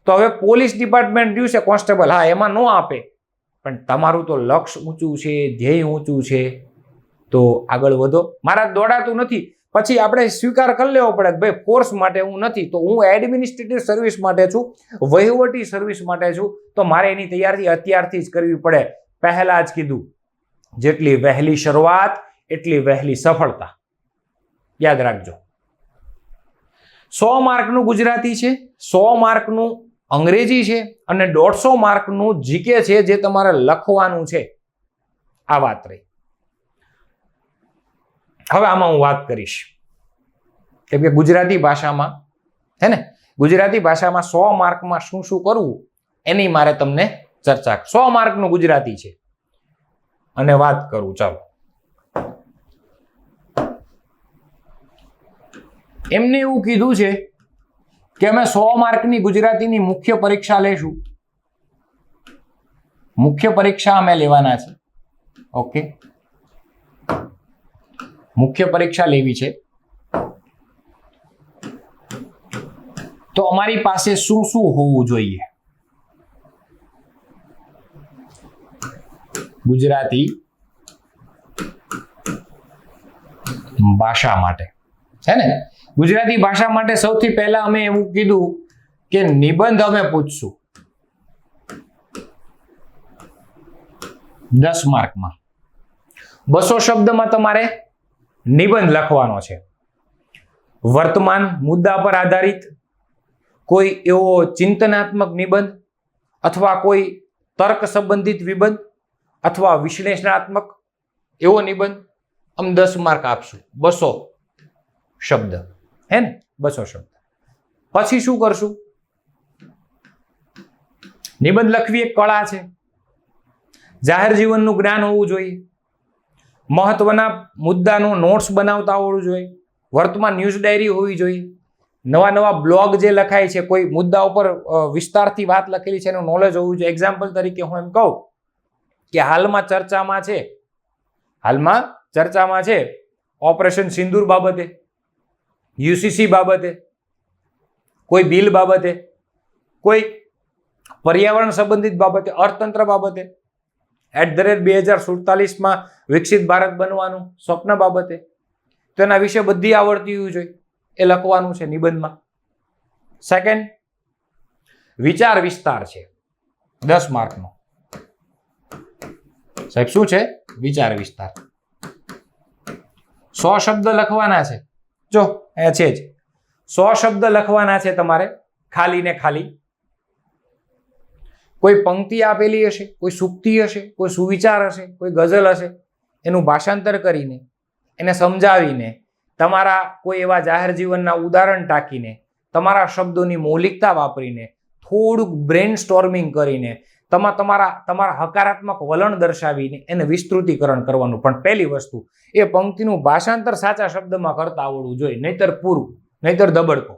તો હવે પોલીસ ડિપાર્ટમેન્ટ રહ્યું છે, કોન્સ્ટેબલ, હા એમાં ન આપે, પણ તમારું તો લક્ષ્ય ઊંચું છે, ધ્યેય ઊંચું છે, તો આગળ વધો. મારા દોડાતું નથી, પછી આપણે સ્વીકાર કરી લેવો પડે કે ભાઈ ફોર્સ માટે હું નથી, તો હું એડમિનિસ્ટ્રેટિવ સર્વિસ માટે છું, વહીવટી સર્વિસ માટે છું, તો મારે એની તૈયારી અત્યારથી જ કરવી પડે. પહેલા જ કીધું, જેટલી વહેલી શરૂઆત એટલી વહેલી સફળતા. યાદ રાખજો. 100 માર્કનું ગુજરાતી છે, 100 માર્કનું અંગ્રેજી છે અને 150 માર્કનું જીકે છે, જે તમારે લખવાનું છે. આ વાત રહી. હવે આમાં હું વાત કરીશ, કેમ કે ગુજરાતી ભાષામાં હે ને, ગુજરાતી ભાષામાં 100 માર્કમાં શું શું કરવું એની મારે તમને ચર્ચા. 100 માર્કનું ગુજરાતી છે અને વાત કરું. ચાલો, એમને એવું કીધું છે કે અમે 100 માર્કની ગુજરાતીની મુખ્ય પરીક્ષા લઈશું. મુખ્ય પરીક્ષા અમે લેવાના છે. ઓકે, મુખ્ય પરીક્ષા લેવી છે તો અમારી પાસે શું શું હોવું જોઈએ? ગુજરાતી ભાષા માટે છે ને, ગુજરાતી ભાષા માટે સૌથી પહેલા અમે એવું કીધું કે નિબંધ અમે પૂછશું 10 માર્કમાં. 200 શબ્દમાં તમારે નિબંધ લખવાનો છે. વર્તમાન મુદ્દા પર આધારિત કોઈ એવો ચિંતનાત્મક નિબંધ, અથવા કોઈ તર્ક સંબંધિત નિબંધ, અથવા વિશ્લેષણાત્મક એવો નિબંધ. આમ 10 માર્ક આપશું. 200 શબ્દ, હે ને, 200 શબ્દ. પછી શું કરશું? નિબંધ લખવી એક કળા છે. જાહેર જીવનનું જ્ઞાન હોવું જોઈએ. મહત્વના મુદ્દાનો નોટ્સ બનાવતા આવડવું જોઈએ. વર્તમાન ન્યૂઝ ડાયરી હોવી જોઈએ. નવા નવા બ્લોગ જે લખાય છે, કોઈ મુદ્દા ઉપર વિસ્તારથી વાત લખેલી છે એનું નોલેજ હોવું જોઈએ. એક્ઝામ્પલ તરીકે હું એમ કહું કે હાલમાં ચર્ચામાં છે ઓપરેશન સિંદૂર બાબતે, યુસીસી બાબતે, કોઈ બિલ બાબતે, કોઈ પર્યાવરણ સંબંધિત બાબતે, અર્થતંત્ર બાબતે, @2047 વિકસિત ભારત બનવાનું સ્વપ્ન બાબતે, તેના વિશે બધી આવડતી હોવી જોઈએ, એ લખવાનું છે નિબંધમાં. સેકન્ડ, વિચાર વિસ્તાર છે 10 માર્કનો. સાહેબ શું છે? વિચાર વિસ્તાર. 100 શબ્દ લખવાના છે. જો અહીંયા છે જ 100 શબ્દ લખવાના છે તમારે, ખાલી ને ખાલી. કોઈ પંક્તિ આપેલી હશે, કોઈ સૂક્તિ હશે, કોઈ સુવિચાર હશે, કોઈ ગઝલ હશે, એનું ભાષાંતર કરીને, એને સમજાવીને, તમારા કોઈ એવા જાહેર જીવનના ઉદાહરણ ટાંકીને, તમારા શબ્દોની મૌલિકતા વાપરીને, થોડુંક બ્રેન સ્ટોર્મિંગ કરીને, તમારા હકારાત્મક વલણ દર્શાવીને એને વિસ્તૃતીકરણ કરવાનું. પણ પહેલી વસ્તુ, એ પંક્તિનું ભાષાંતર સાચા શબ્દમાં કરતા આવડવું જોઈએ, નહીતર પૂરું, નહીતર દબડકો.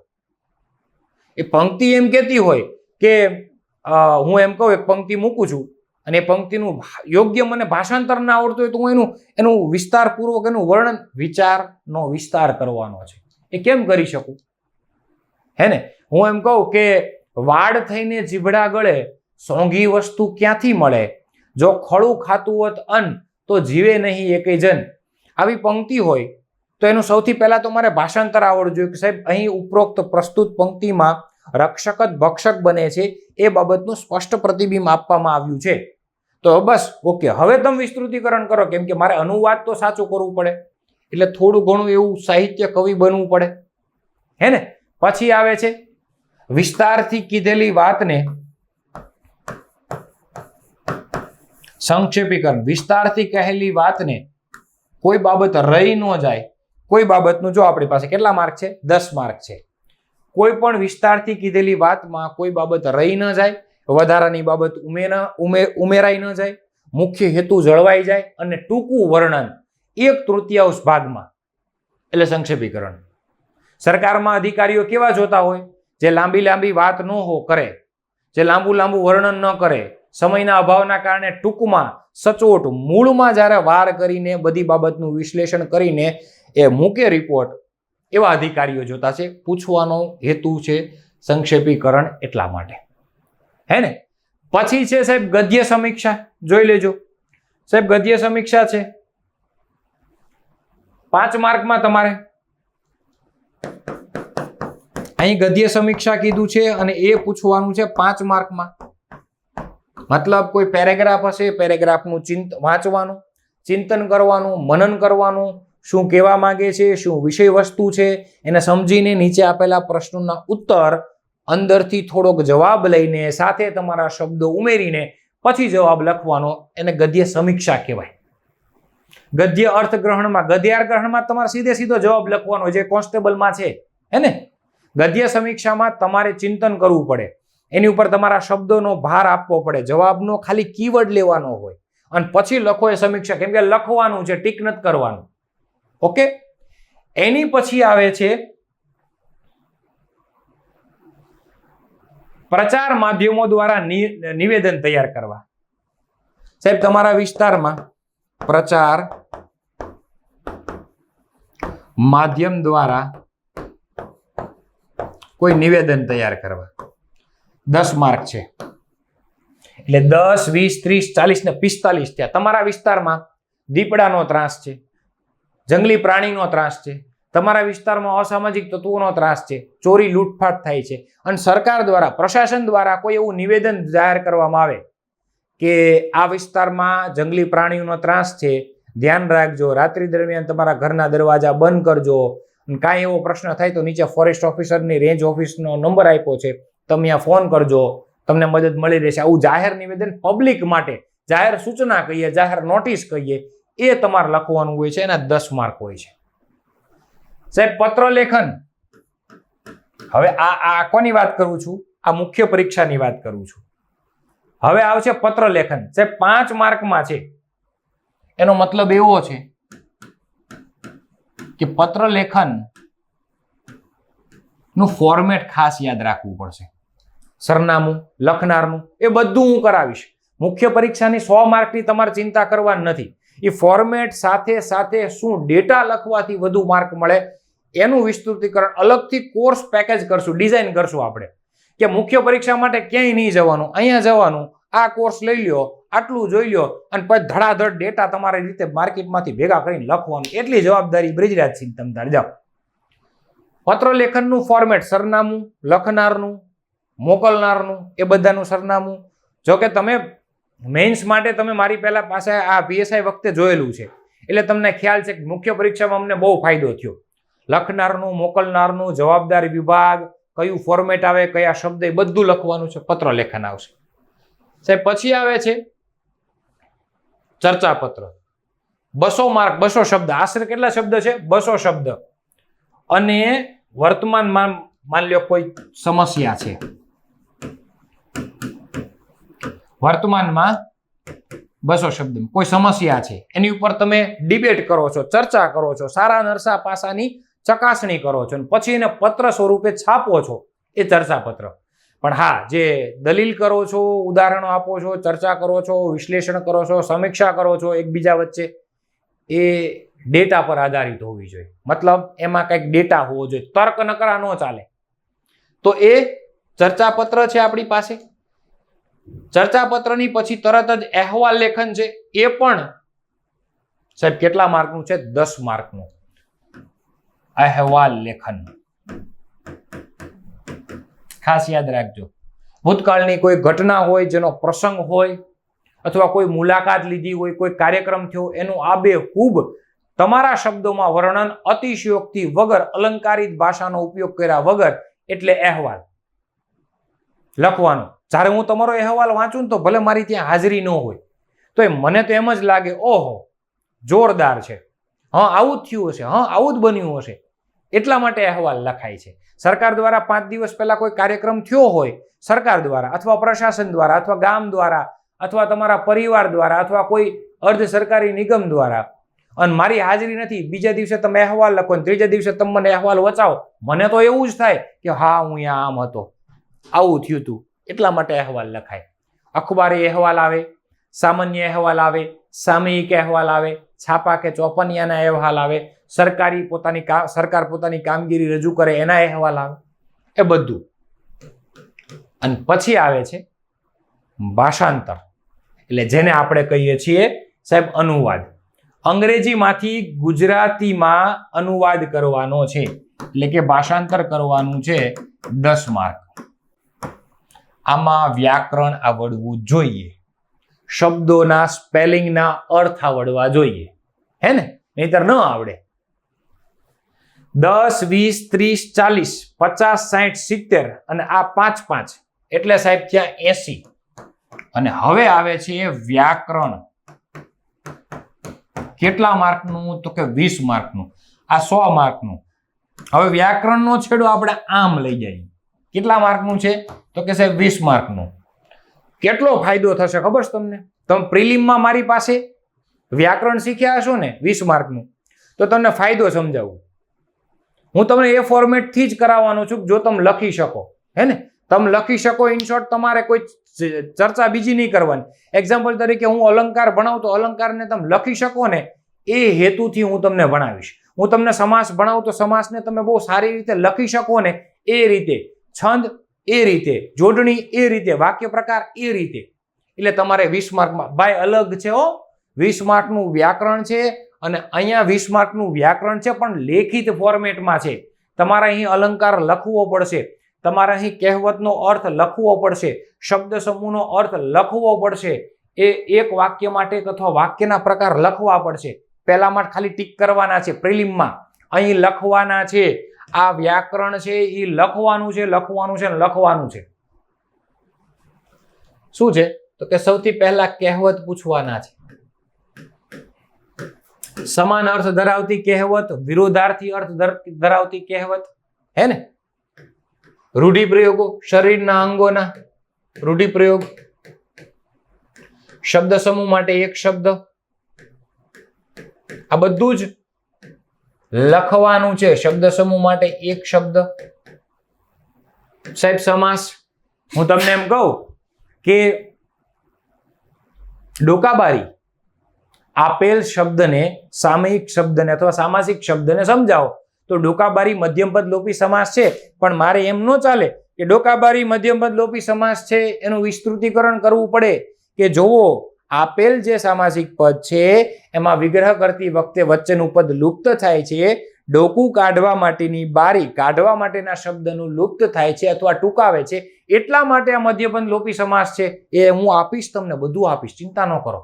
એ પંક્તિ એમ કહેતી હોય કે હું એમ કહું એક પંક્તિ મૂકું છું અને એ પંક્તિનું યોગ્ય મને ભાષાંતર ના આવડતું હોય તો હું એનું વિસ્તારપૂર્વક એનું વર્ણન, વિચારનો વિસ્તાર કરવાનો છે. એ કેમ કરી શકું? હે ને? હું એમ કહું કે વાડ થઈને જીભડા ગળે, સોંઘી વસ્તુ ક્યાંથી મળે, જો ખળું ખાતું હોત અન્ન તો જીવે નહીં એકેય જન. આવી પંક્તિ હોય તો એનું સૌથી પહેલા તો મારે ભાષાંતર આવડવું જોઈએ કે સાહેબ અહીં ઉપરોક્ત પ્રસ્તુત પંક્તિમાં રક્ષક જ ભક્ષક બને છે એ બાબતનું સ્પષ્ટ પ્રતિબિંબ આપવામાં આવ્યું છે. તો બસ ઓકે, હવે તમે વિસ્તૃતીકરણ કરો, કેમ કે મારે અનુવાદ તો સાચું કરવું પડે, એટલે થોડું ઘણું એવું સાહિત્ય કવિ બનવું પડે, હે ને? પછી આવે છે વિસ્તારથી કીધેલી વાતને સંક્ષેપીકરણ. વિસ્તારથી કહેલી વાતને કોઈ બાબત રહી ન જાય, કોઈ બાબતનું, જો આપણી પાસે કેટલા માર્ક છે? 10 માર્ક છે. કોઈ પણ વિસ્તારથી કીધેલી વાતમાં કોઈ બાબત રહી ન જાય, વધારાની બાબત ઉમેરાઈ ન જાય, મુખ્ય હેતુ જળવાઈ જાય અને ટૂંકું વર્ણન 1/3 ભાગમાં, એટલે સંક્ષેપીકરણ. સરકારમાં અધિકારીઓ કેવા જોતા હોય? જે લાંબી વાત ન કરે, જે લાંબુ વર્ણન ન કરે, સમયના અભાવના કારણે ટૂંકમાં સચોટ મૂળમાં જ્યારે વાર કરીને બધી બાબતનું વિશ્લેષણ કરીને એ મૂકે રિપોર્ટ, એવા અધિકારીઓ જોતા છે. પૂછવાનો હેતુ છે સંક્ષેપીકરણ એટલા માટે, હે ને? પછી છે સાહેબ ગદ્ય સમીક્ષા. જોઈ લેજો સાહેબ, ગદ્ય સમીક્ષા છે 5 માર્કમાં તમારે. અહીં ગદ્ય સમીક્ષા કીધું છે અને એ પૂછવાનું છે 5 માર્કમાં. મતલબ કોઈ પેરેગ્રાફ હશે, પેરેગ્રાફનું વાંચવાનું, ચિંતન કરવાનું, મનન કરવાનું, શું કહેવા માંગે છે, શું વિષય વસ્તુ છે, એને સમજીને નીચે આપેલા પ્રશ્નોના ઉત્તર અંદરથી થોડોક જવાબ લઈને સાથે તમારા શબ્દો ઉમેરીને પછી જવાબ લખવાનો, એને ગદ્ય સમીક્ષા કહેવાય. ગદ્ય અર્થગ્રહણમાં, ગદ્યાર્થગ્રહણમાં તમારે સીધો જવાબ લખવાનો જે કોન્સ્ટેબલમાં છે, હે ને? ગદ્ય સમીક્ષામાં તમારે ચિંતન કરવું પડે, એની ઉપર તમારા શબ્દોનો ભાર આપવો પડે, જવાબનો ખાલી કીવર્ડ લેવાનો હોય અને પછી લખો એ સમીક્ષા, કેમ કે લખવાનું છે, ટીક નથી કરવાનું. ઓકે? એની પછી આવે છે પ્રચાર માધ્યમો દ્વારા નિવેદન તૈયાર કરવા. સાહેબ તમારા વિસ્તારમાં પ્રચાર માધ્યમ દ્વારા કોઈ નિવેદન તૈયાર કરવા. 10 માર્ક છે, એટલે 10, 20, 30, 40 ને 45 થયા. તમારા વિસ્તારમાં દીપડાનો ત્રાસ છે, જંગલી પ્રાણીનો ત્રાસ છે, તમારા વિસ્તારમાં અસામાજિક તત્વોનો ત્રાસ છે, ચોરી લૂંટફાટ થાય છે અને સરકાર દ્વારા, પ્રશાસન દ્વારા કોઈ એવું નિવેદન જાહેર કરવામાં આવે કે આ વિસ્તારમાં જંગલી પ્રાણીઓનો ત્રાસ છે, ધ્યાન રાખજો, રાત્રિ દરમિયાન તમારા ઘરના દરવાજા બંધ કરજો, અને કાંઈ એવો પ્રશ્ન થાય તો નીચે ફોરેસ્ટ ઓફિસરની રેન્જ ઓફિસનો નંબર આપ્યો છે, તમે ત્યાં ફોન કરજો, તમને મદદ મળી રહેશે. આવું જાહેર નિવેદન પબ્લિક માટે, જાહેર સૂચના કહીએ, જાહેર નોટિસ કહીએ, એ તમારે લખવાનું હોય છે. એના 10 માર્ક હોય છે. સાહેબ પત્ર લેખન. હવે આ કોની વાત કરું છું? આ મુખ્ય પરીક્ષાની વાત કરું છું. હવે આવશે પત્ર લેખન. સાહેબ 5 માર્કમાં છે. એનો મતલબ એવો છે કે પત્ર લેખન નું ફોર્મેટ ખાસ યાદ રાખવું પડશે. સરનામું, લખનારનું, એ બધું હું કરાવીશ. મુખ્ય પરીક્ષાની 100 માર્કની તમારે ચિંતા કરવાની નથી. એ ફોર્મેટ સાથે સાથે શું ડેટા લખવાથી વધુ માર્ક મળે એનું વિસ્તૃતીકરણ અલગથી કોર્સ પેકેજ કરશું, ડિઝાઇન કરશું આપણે કે મુખ્ય પરીક્ષા માટે ક્યાંય નહીં જવાનું, અહીંયા જવાનું, આ કોર્સ લઈ લ્યો, આટલું જોઈ લ્યો અને પછી ધડાધડ ડેટા તમારી રીતે માર્કેટમાંથી ભેગા કરીને લખવાનું. એટલી જવાબદારી બ્રિજરાજસિંહ તમ તાર જાઓ. પત્ર લેખનનું ફોર્મેટ, સરનામું, લખનારનું, મોકલનારનું, એ બધાનું સરનામું. જો કે તમે મેઇન્સ માટે તમે મારી પહેલા પાસે આ પીએસઆઈ વખતે જોયેલું છે એટલે તમને ખ્યાલ છે કે મુખ્ય પરીક્ષામાં અમને બહુ ફાયદો થયો. લખનારનું, મોકલનારનું, જવાબદારી વિભાગ, કયું ફોર્મેટ આવે, કયા શબ્દ, એ બધું લખવાનું છે. પત્ર લેખન આવશે સાહેબ. પછી આવે છે ચર્ચાપત્ર. 200 માર્ક, 200 શબ્દ. આશરે કેટલા શબ્દ છે? 200 શબ્દ. અને વર્તમાનમાં માની લો કોઈ સમસ્યા છે, વર્તમાનમાં 200 શબ્દ કોઈ સમસ્યા છે, એની ઉપર તમે ડિબેટ કરો છો, ચર્ચા કરો છો, સારા નરસા પાસાની ચકાસણી કરો છો અને પછી એને પત્ર સ્વરૂપે છાપો છો, એ ચર્ચાપત્ર. પણ હા, જે દલીલ કરો છો, ઉદાહરણો આપો છો, ચર્ચા કરો છો, વિશ્લેષણ કરો છો, સમીક્ષા કરો છો એકબીજા વચ્ચે, એ ડેટા પર આધારિત હોવી જોઈએ. મતલબ એમાં કંઈક ડેટા હોવો જોઈએ, તર્ક નકરા ન ચાલે. તો એ ચર્ચાપત્ર છે આપણી પાસે. ચર્ચાપત્રની પછી તરત જ અહેવાલ લેખન છે. એ પણ સાહેબ કેટલા માર્કનું છે? 10 માર્કનું અહેવાલ લેખન. ખાસ યાદ રાખજો. ભૂતકાળની કોઈ ઘટના હોય, જેનો પ્રસંગ હોય, અથવા કોઈ મુલાકાત લીધી હોય, કોઈ કાર્યક્રમ થયો, એનું આબેહૂબ તમારા શબ્દોમાં વર્ણન, અતિશયોક્તિ વગર, અલંકારિત ભાષાનો ઉપયોગ કર્યા વગર, એટલે અહેવાલ લખવાનો. જ્યારે હું તમારો અહેવાલ વાંચું ને તો ભલે મારી ત્યાં હાજરી ન હોય તો મને તો એમ જ લાગે, ઓહો જોરદાર છે, હા આવું જ થયું હશે, હા આવું જ બન્યું હશે. એટલા માટે અહેવાલ લખાય છે. સરકાર દ્વારા 5 દિવસ પહેલા કોઈ કાર્યક્રમ થયો હોય, સરકાર દ્વારા અથવા પ્રશાસન દ્વારા અથવા ગામ દ્વારા અથવા તમારા પરિવાર દ્વારા અથવા કોઈ અર્ધ સરકારી નિગમ દ્વારા, અને મારી હાજરી નથી, બીજા દિવસે તમે અહેવાલ લખો, ત્રીજા દિવસે તમે મને અહેવાલ વચાવો, મને તો એવું જ થાય કે હા હું અહીંયા આમ હતો, આવું થયું હતું. એટલા માટે અહેવાલ લખાય. અખબારી અહેવાલ આવે, સામાન્ય અહેવાલ આવે, સામયિક અહેવાલ આવે, છાપા કે ચોપનિયાના અહેવાલ આવે, સરકાર પોતાની કામગીરી રજૂ કરે એના અહેવાલ આવે, એ બધું. અને પછી આવે છે ભાષાંતર, એટલે જેને આપણે કહીએ છીએ સાહેબ અનુવાદ. અંગ્રેજીમાંથી ગુજરાતીમાં અનુવાદ કરવાનો છે, એટલે કે ભાષાંતર કરવાનું છે. 10 માર્ક. આમાં વ્યાકરણ આવડવું જોઈએ, શબ્દોના સ્પેલિંગના અર્થ આવડવા જોઈએ, હે ને? નહીતર ન આવડે. 10, 20, 30, 40, 50, 60, 70 અને આ 5 5 એટલે સાહેબ ત્યાં 80. અને હવે આવે છે વ્યાકરણ. કેટલા માર્કનું? તો કે 20 માર્કનું. આ 100 માર્કનું. હવે વ્યાકરણનો છેડો આપણે આમ લઈ જઈએ. કેટલા માર્કનું છે? તો કે સાહેબ 20 માર્કનું. કેટલો ફાયદો થશે ખબર છે તમને? તમે પ્રિલિમમાં મારી પાસે વ્યાકરણ શીખ્યા હશો ને 20 માર્કનું, તો તમને ફાયદો સમજાવું. હું તમને એ ફોર્મેટથી જ કરાવવાનો છું જો તમે લખી શકો, હે ને? તમે લખી શકો, ઇન શોર્ટ તમારે કોઈ ચર્ચા બીજી નહીં કરવાની. એક્ઝામ્પલ તરીકે હું અલંકાર ભણાવું તો અલંકારને તમે લખી શકો ને, એ હેતુથી હું તમને ભણાવીશ. હું તમને સમાસ ભણાવું તો સમાસને તમે બહુ સારી રીતે લખી શકો ને, એ રીતે. છંદ એ રીતે, જોડણી એ રીતે, વાક્ય પ્રકાર એ રીતે. એટલે તમારે 20 માર્કમાં ભાઈ અલગ છે હો. 20 માર્કનું વ્યાકરણ છે અને અહીંયા 20 માર્કનું વ્યાકરણ છે, પણ લેખિત ફોર્મેટમાં છે. તમારે અહીં અલંકાર લખવો પડશે, તમારે અહીં કહેવતનો અર્થ લખવો પડશે, શબ્દ સમૂહનો અર્થ લખવો પડશે, એ એક વાક્ય માટે અથવા વાક્યના પ્રકાર લખવા પડશે. પહેલામાં ખાલી ટીક કરવાના છે પ્રિલિમમાં, અહીં લખવાના છે. આ વ્યાકરણ છે એ લખવાનું છે, લખવાનું છે, લખવાનું છે. શું છે? તો કે સૌથી પહેલા કહેવત પૂછવાના છે. સમાન અર્થ ધરાવતી કહેવત, વિરોધાર્થી અર્થ ધરાવતી કહેવત, હે ને? રૂઢિપ્રયોગો, શરીરના અંગોના રૂઢિપ્રયોગ, શબ્દ સમૂહ માટે એક શબ્દ, આ બધું જ લખવાનું છે. શબ્દ સમૂહ માટે એક શબ્દ. સાહેબ સમાસ, હું તમને એમ કહું કે ડોકાબારી આપેલ શબ્દને સામયિક શબ્દને અથવા સામાસિક શબ્દને સમજાવો. તો ડોકાબારી મધ્યમપદ લોપી સમાસ છે, પણ મારે એમ ન ચાલે કે ડોકાબારી મધ્યમપદ લોપી સમાસ છે એનું વિસ્તૃતીકરણ કરવું પડે કે જોવો આપેલ જે સામાસિક પદ છે એમાં વિગ્રહ કરતી વખતે વચ્ચેનું પદ લુપ્ત થાય છે, ડોકું કાઢવા માટેની બારી કાઢવા માટેના શબ્દનું લુપ્ત થાય છે અથવા ટૂંકાવે છે, એટલા માટે આ મધ્યપદ લોપી સમાસ છે. એ હું આપીશ, તમને બધું આપીશ, ચિંતા ન કરો.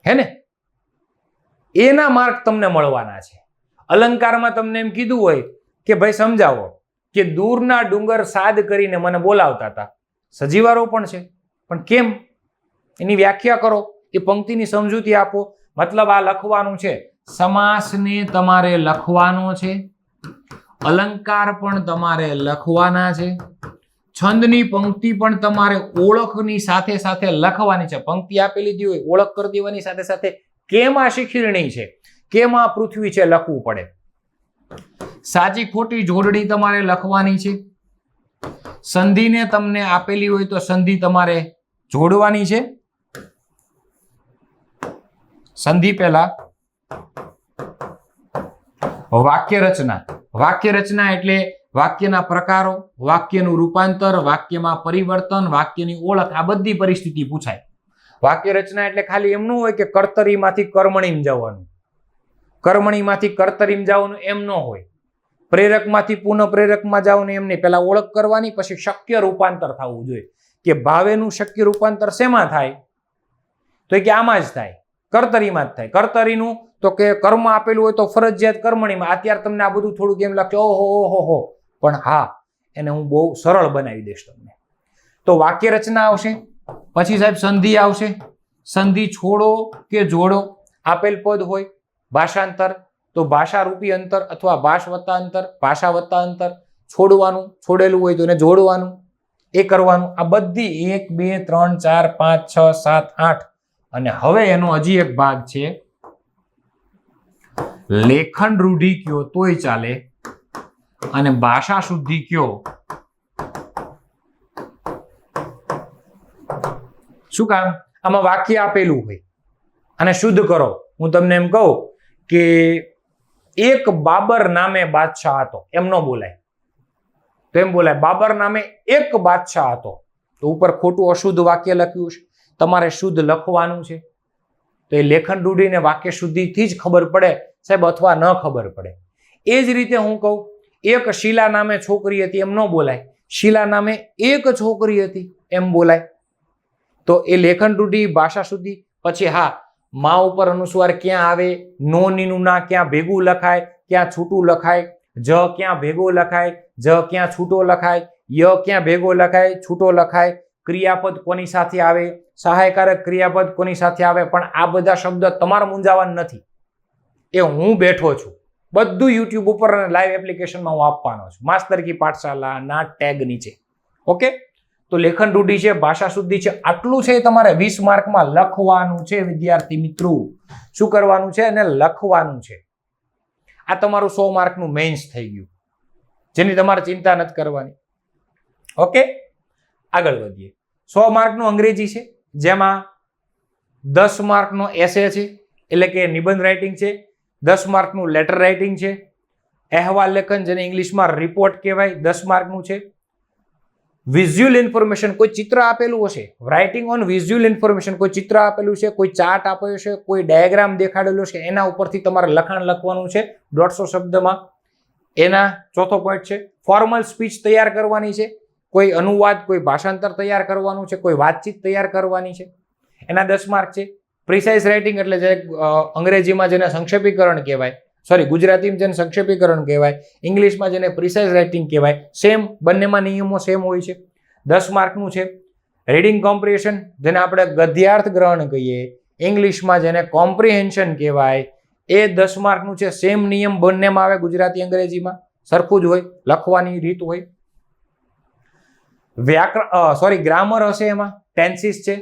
હે ને? એના માર્ક તમને મળવાના છે. અલંકારમાં તમને એમ કીધું હોય કે ભાઈ સમજાવો કે દૂરના ડુંગર સાદ કરીને મને બોલાવતા હતા. સજીવારો પણ છે, પણ કેમ? એની વ્યાખ્યા કરો, એ પંક્તિની સમજૂતી આપો. મતલબ આ લખવાનું છે, સમાસને તમારે લખવાનો છે, અલંકાર પણ તમારે લખવાના છે, છંદની પંક્તિ પણ તમારે ઓળખની સાથે સાથે લખવાની છે. પંક્તિ આપેલી દી હોય ઓળખ કરી દેવાની સાથે સાથે કેમ આ શિખીરણી છે, કેમ આ પૃથ્વી છે લખવું પડે. સાચી ખોટી જોડણી તમારે લખવાની છે. સંધિને તમને આપેલી હોય તો સંધિ તમારે જોડવાની છે. સંધિ પહેલા વાક્ય રચના. વાક્ય રચના એટલે વાક્યના પ્રકારો, વાક્યનું રૂપાંતર, વાક્યમાં પરિવર્તન, વાક્યની ઓળખ, આ બધી પરિસ્થિતિ પૂછાય. વાક્ય રચના એટલે ખાલી એમ ન હોય કે કર્તરીમાંથી કર્મણીમાં જવાનું, કર્મણીમાંથી કર્તરીમાં જવાનું, એમ ન હોય. પ્રેરકમાંથી પુનઃ પ્રેરકમાં જવાનું એમ નહીં. પહેલા ઓળખ કરવાની, પછી શક્ય રૂપાંતર થવું જોઈએ કે ભાવેનું શક્ય રૂપાંતર શેમાં થાય? તો કે આમાં જ થાય, કર્તરીમાં જ થાય. કર્તરીનું તો કે કર્મ આપેલું હોય તો ફરજિયાત કર્મણીમાં. અત્યારે તમને આ બધું થોડુંક એમ લાગશે ઓહો, પણ હા, એને હું બહુ સરળ બનાવી દઈશ તમને. તો વાક્ય રચના આવશે, પછી સાહેબ સંધિ આવશે. સંધિ છોડો કે જોડો, આપેલ પદ હોય. ભાષાંતર તો ભાષા રૂપી અંતર અથવા ભાષ વત્તા અંતર, ભાષા વત્તા અંતર. છોડવાનું, છોડેલું હોય તો એને જોડવાનું, એ કરવાનું. આ બધી 1 2 3 4 5 6 7 8. અને હવે એનો હજી એક ભાગ છે, લેખન રૂઢિ કયો તોય ચાલે અને ભાષા શુદ્ધિ કયો. શું કામ? આમાં વાક્ય આપેલું હોય અને શુદ્ધ કરો. હું તમને એમ કહું કે એક બાબર નામે બાદશાહ હતો, એમ ન બોલાય. તો એમ બોલાય બાબર નામે એક બાદશાહ હતો. તો ઉપર ખોટું અશુદ્ધ વાક્ય લખ્યું છે, તમારે શુદ્ધ લખવાનું છે. તો એ લેખન રૂઢિ ને વાક્ય શુદ્ધિથી જ ખબર પડે સાહેબ, અથવા ન ખબર પડે. એ જ રીતે હું કહું એક શીલા નામે છોકરી હતી, એમ ન બોલાય. શીલા નામે એક છોકરી હતી, એમ બોલાય. તો એ લેખન રૂઢિ, ભાષા શુદ્ધિ. પછી હા, મા ઉપર અનુસ્વાર ક્યાં આવે, નો નીનું ના ક્યાં ભેગું લખાય, ક્યાં છૂટું લખાય, જ ક્યાં ભેગો લખાય, જ ક્યાં છૂટો લખાય, ય ક્યાં ભેગો લખાય, છૂટો લખાય, ક્રિયાપદ કોની સાથે આવે, સહાયકારક ક્રિયાપદ કોની સાથે આવે. પણ આ બધા શબ્દ તમારે મૂંઝાવાના નથી. એ હું બેઠો છું, બધું યુટ્યુબ ઉપર અને લાઈવ એપ્લિકેશનમાં હું આપવાનો છું, માસ્ટર કી પાઠશાલાના ટેગ નીચે. ઓકે? તો લેખન રૂઢિ છે, ભાષા શુદ્ધિ છે, આટલું છે તમારે 20 માર્કમાં લખવાનું છે વિદ્યાર્થી મિત્રો. શું કરવાનું છે? એને લખવાનું છે. આ તમારું 100 માર્કનું મેઇન્સ થઈ ગયું, જેની તમારે ચિંતા નથી કરવાની. ઓકે, આગળ વધીએ. 100 માર્કનું અંગ્રેજી છે, જેમાં 10 માર્કનો એસે છે, એટલે કે નિબંધ રાઇટિંગ છે, 10 માર્કનું લેટર રાઇટિંગ છે, અહેવાલ લેખન જેને ઇંગ્લિશમાં રિપોર્ટ કહેવાય, 10 માર્કનું છે. વિઝ્યુઅલ ઇન્ફોર્મેશન, કોઈ ચિત્ર આપેલું હશે, રાઇટિંગ ઓન વિઝ્યુઅલ ઇન્ફોર્મેશન, કોઈ ચિત્ર આપેલું છે, કોઈ ચાર્ટ આપ્યો છે, કોઈ ડાયાગ્રામ દેખાડેલો છે, એના ઉપરથી તમારે લખાણ લખવાનું છે 150 શબ્દમાં. એના ચોથો પોઈન્ટ છે ફોર્મલ સ્પીચ તૈયાર કરવાની છે, કોઈ અનુવાદ, કોઈ ભાષાંતર તૈયાર કરવાનું છે, કોઈ વાતચીત તૈયાર કરવાની છે. એના 10 માર્ક છે. પ્રિસાઇઝ રાઇટિંગ એટલે જે અંગ્રેજીમાં જેને સંક્ષેપીકરણ કહેવાય, સોરી ગુજરાતીમાં જેને સંક્ષેપીકરણ કહેવાય, ઇંગ્લિશમાં જેને પ્રિસાઇઝ રાઇટિંગ કહેવાય, સેમ, બંનેમાં નિયમો સેમ હોય છે. 10 માર્કનું છે. રીડિંગ કોમ્પ્રિહેન્શન જેને આપણે ગદ્યાર્થ ગ્રહણ કહીએ, ઇંગ્લિશમાં જેને કોમ્પ્રિહેન્શન કહેવાય, એ 10 માર્કનું છે. સેમ નિયમ બંનેમાં આવે, ગુજરાતી અંગ્રેજીમાં સરખું જ હોય, લખવાની રીત હોય. ગ્રામર હશે, એમાં ટેન્સીસ છે,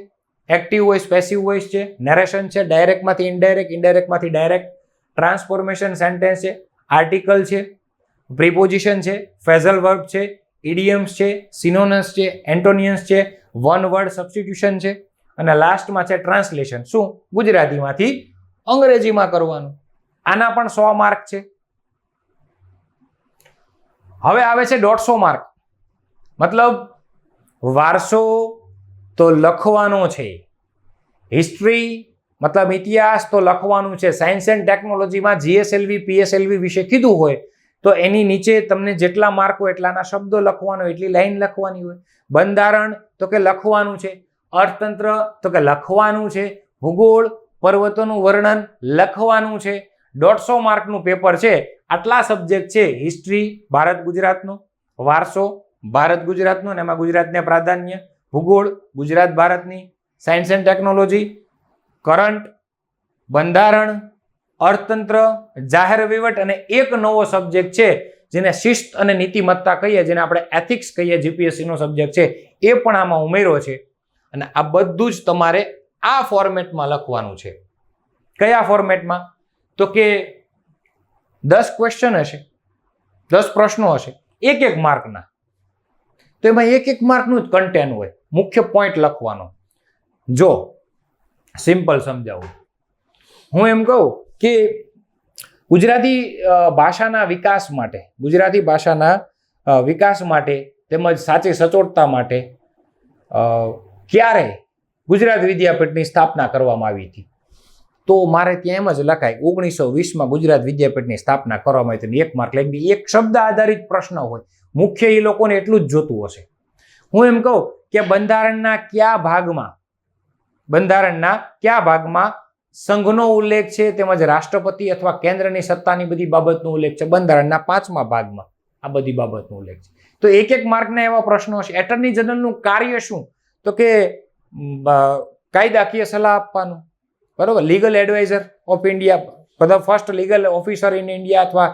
એક્ટિવ વોઇસ, પેસિવ વોઇસ છે, નરેશન છે, ડાયરેક્ટમાંથી ઇનડાયરેક્ટ, ઇનડાયરેક્ટમાંથી ડાયરેક્ટ, ટ્રાન્સફોર્મેશન સેન્ટેન્સ છે, આર્ટિકલ છે, પ્રિપોઝિશન છે, ફેઝલ વર્બ છે, ઇડિયમ્સ છે, સિનોનિમ્સ છે, એન્ટોનિયન્સ છે, વન વર્ડ સબસ્ટિટ્યુશન છે, અને લાસ્ટમાં છે ટ્રાન્સલેશન. શું? ગુજરાતીમાંથી અંગ્રેજીમાં કરવાનું. આના પણ 100 માર્ક છે. હવે આવે છે 150 માર્ક. મતલબ વારસો તો લખવાનો છે, હિસ્ટ્રી મતલબ ઇતિહાસ તો લખવાનું છે. સાયન્સ એન્ડ ટેકનોલોજીમાં જીએસએલવી પીએસએલવી વિશે કીધું હોય તો એની નીચે તમને જેટલા માર્ક હોય એટલાના શબ્દો લખવાનો, એટલી લાઈન લખવાની હોય. બંધારણ તો કે લખવાનું છે, અર્થતંત્ર તો કે લખવાનું છે, ભૂગોળ પર્વતોનું વર્ણન લખવાનું છે. 150 માર્કનું પેપર છે. આટલા સબ્જેક્ટ છે. હિસ્ટ્રી ભારત ગુજરાતનો, વારસો ભારત ગુજરાતનો અને એમાં ગુજરાતને પ્રાધાન્ય, ભૂગોળ ગુજરાત ભારતની, સાયન્સ એન્ડ ટેકનોલોજી, કરંટ, બંધારણ, અર્થતંત્ર, જાહેર વહીવટ અને એક નવો સબ્જેક્ટ છે જેને શિસ્ત અને નીતિમત્તા કહીએ, જેને આપણે એથિક્સ કહીએ, જીપીએસસી નો સબ્જેક્ટ છે, એ પણ આમાં ઉમેર્યો છે. અને આ બધું જ તમારે આ ફોર્મેટમાં લખવાનું છે. કયા ફોર્મેટમાં? તો કે 10 ક્વેશ્ચન હશે, 10 પ્રશ્નો હશે, એક માર્કના. તો એમાં એક માર્કનું જ કન્ટેન્ટ હોય, મુખ્ય પોઈન્ટ લખવાનો. જો સિમ્પલ સમજાવું, હું એમ કહું કે ગુજરાતી ભાષાના વિકાસ માટે, ગુજરાતી ભાષાના વિકાસ માટે તેમજ સાચી સચોટતા માટે ક્યારે ગુજરાત વિદ્યાપીઠની સ્થાપના કરવામાં આવી હતી? તો મારે ત્યાં એમ જ લખાય 1920માં ગુજરાત વિદ્યાપીઠની સ્થાપના કરવામાં આવી હતી. 1 માર્ક લખી દી. એક શબ્દ આધારિત પ્રશ્ન હોય, મુખ્ય એ લોકોને એટલું જ જોતું હશે. હું એમ કહું કે બંધારણના કયા ભાગમાં સંઘનો ઉલ્લેખ છે તેમજ રાષ્ટ્રપતિ અથવા કેન્દ્રની સત્તાની બધી બાબતનો ઉલ્લેખ છે? બંધારણના 5મા ભાગમાં આ બધી બાબતનો ઉલ્લેખ છે. તો એક માર્કના એવા પ્રશ્નો હશે. એટર્ની જનરલનું કાર્ય શું? તો કે કાયદાકીય સલાહ આપવાનું, બરોબર. લીગલ એડવાઇઝર ઓફ ઇન્ડિયા, બધા first legal officer in India અથવા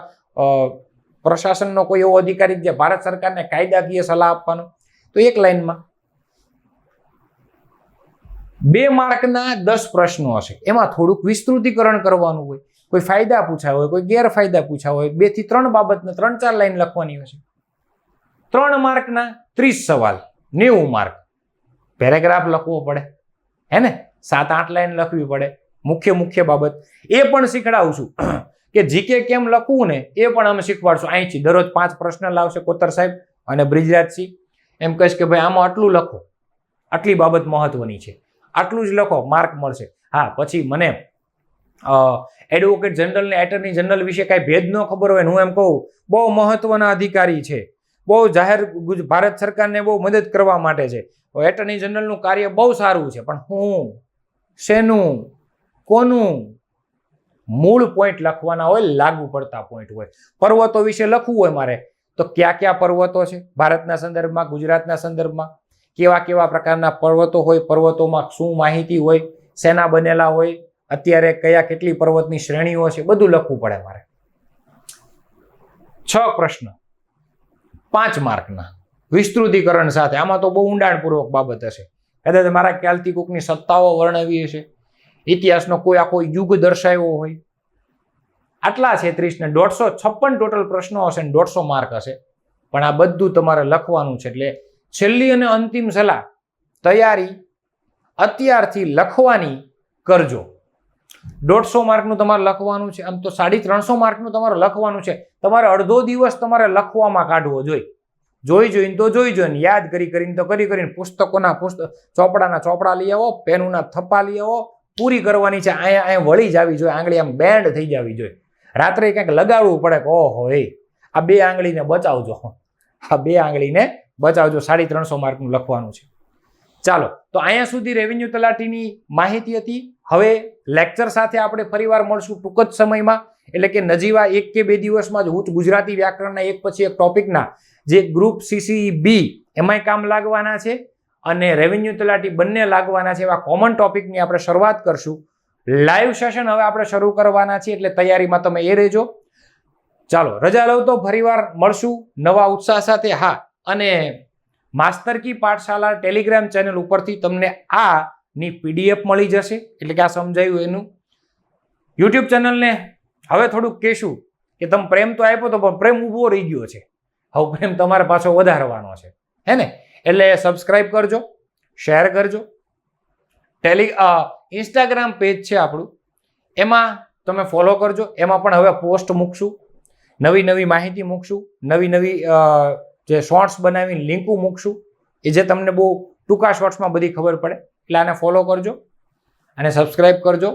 પ્રશાસનનો કોઈ એવો અધિકારી જે ભારત સરકારને કાયદાકીય સલાહ આપવાનો. તો એક લાઈનમાં 2 માર્કના 10 પ્રશ્નો હશે. એમાં થોડુંક વિસ્તૃતીકરણ કરવાનું હોય, કોઈ ફાયદા પૂછ્યા હોય, કોઈ ગેરફાયદા પૂછ્યા હોય, 2 થી 3 બાબતને 3-4 લાઈન લખવાની હશે. 3 માર્કના 30 સવાલ, 90 માર્ક. પેરેગ્રાફ લખવો પડે, હે ને? 7-8 લાઈન લખવી પડે. મુખ્ય બાબત એ પણ શીખડાવશું કે જીકે કેમ લખવું ને, એ પણ અમે શીખવાડશું. અહીંથી દરરોજ 5 પ્રશ્ન લાવશે કોતર સાહેબ અને બ્રિજરાજસિંહ. એમ કહીશ કે ભાઈ આમાં આટલું લખો, આટલી બાબત મહત્વની છે, આટલું જ લખો, માર્ક મળશે. હા, પછી મને એડવોકેટ જનરલ ને એટર્ની જનરલ વિશે કાંઈ ભેદ ન ખબર હોય ને હું એમ કહું બહુ મહત્વના અધિકારી છે, બહુ જાહેર ભારત સરકારને બહુ મદદ કરવા માટે છે, એટર્ની જનરલનું કાર્ય બહુ સારું છે, પણ હું શેનું કોનું? મૂળ પોઈન્ટ લખવાના હોય, લાગુ પડતા પોઈન્ટ હોય. પર્વતો વિશે લખવું હોય મારે તો કયા પર્વતો છે ભારતના સંદર્ભમાં, ગુજરાતના સંદર્ભમાં, કેવા પ્રકારના પર્વતો હોય, પર્વતોમાં શું માહિતી હોય, શેના બનેલા હોય, અત્યારે કેટલી પર્વતની શ્રેણીઓ છે, બધું લખવું પડે મારે. 6 પ્રશ્ન 5 માર્કના વિસ્તૃતીકરણ સાથે. આમાં તો બહુ ઊંડાણપૂર્વક બાબત હશે. કદાચ મારા ખ્યાલથી કોઈકની સત્તાઓ વર્ણવી હશે, ઇતિહાસનો કોઈ આખો યુગ દર્શાવ્યો હોય. આટલા છે 30 ને 156 ટોટલ પ્રશ્નો હશે ને 150 માર્ક હશે. પણ આ બધું તમારે લખવાનું છે. એટલે છેલ્લી અને અંતિમ સલાહ, તૈયારી અત્યારથી લખવાની કરજો. 150 માર્કનું તમારે લખવાનું છે. આમ તો 350 માર્કનું તમારે લખવાનું છે. તમારે અડધો દિવસ તમારે લખવામાં કાઢવો જોઈએ. જોઈને યાદ કરીને તો કરીને પુસ્તકોના ચોપડાના ચોપડા લઈ આવો, પેનોના થપ્પા લઈ આવો, પૂરી કરવાની છે. અહીંયા વળી જવી જોઈએ, આંગળી આમ બેન્ડ થઈ જવી જોઈએ. રાત્રે કંઈક લગાડવું પડે કે ઓહો આ 2 આંગળીને બચાવજો, આ 2 આંગળીને બચાવજો. 350 માર્કનું લખવાનું છે. ચાલો, તો અહીંયા સુધી રેવન્યુ તલાટીની માહિતી હતી. હવે લેક્ચર સાથે આપણે ફરીવાર મળશું ટૂંક જ સમયમાં. એટલે કે નજીવા 1 કે 2 દિવસમાં જ ઉચ્ચ ગુજરાતી વ્યાકરણના એક પછી એક ટોપિકના જે ગ્રુપ CCB એમાંય કામ લાગવાના છે અને રેવન્યુ તલાટી બંને લાગવાના છે એવા કોમન ટોપિકની આપણે શરૂઆત કરશું. લાઈવ સેશન હવે આપણે શરૂ કરવાના છીએ, એટલે તૈયારીમાં તમે એ રહેજો. ચાલો, રજા લઉં તો ફરીવાર મળશું નવા ઉત્સાહ સાથે. હા, અને માસ્તર કી પાઠશાલા ટેલિગ્રામ ચેનલ ઉપરથી તમને આની PDF મળી જશે. એટલે કે આ સમજાયું એનું. યુટ્યુબ ચેનલને હવે થોડુંક કહેશું કે તમે પ્રેમ તો આપ્યો તો, પણ પ્રેમ ઊભો રહી ગયો છે. હવે પ્રેમ તમારે પાછો વધારવાનો છે, હે ને? એટલે સબસ્ક્રાઇબ કરજો, શેર કરજો, ઇન્સ્ટાગ્રામ પેજ છે આપણું, એમાં તમે ફોલો કરજો. એમાં પણ હવે પોસ્ટ મૂકશું, નવી નવી માહિતી મૂકશું, નવી નવી જે શોર્ટ્સ બનાવીને લિંકો મૂકશું, એ જે તમને બહુ ટૂંકા શોર્ટ્સમાં બધી ખબર પડે. એટલે આને ફોલો કરજો અને સબસ્ક્રાઇબ કરજો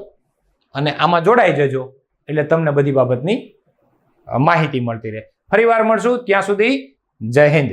અને આમાં જોડાઈ જજો, એટલે તમને બધી બાબતની માહિતી મળતી રહે. ફરી વાર મળશું, ત્યાં સુધી જય હિન્દ.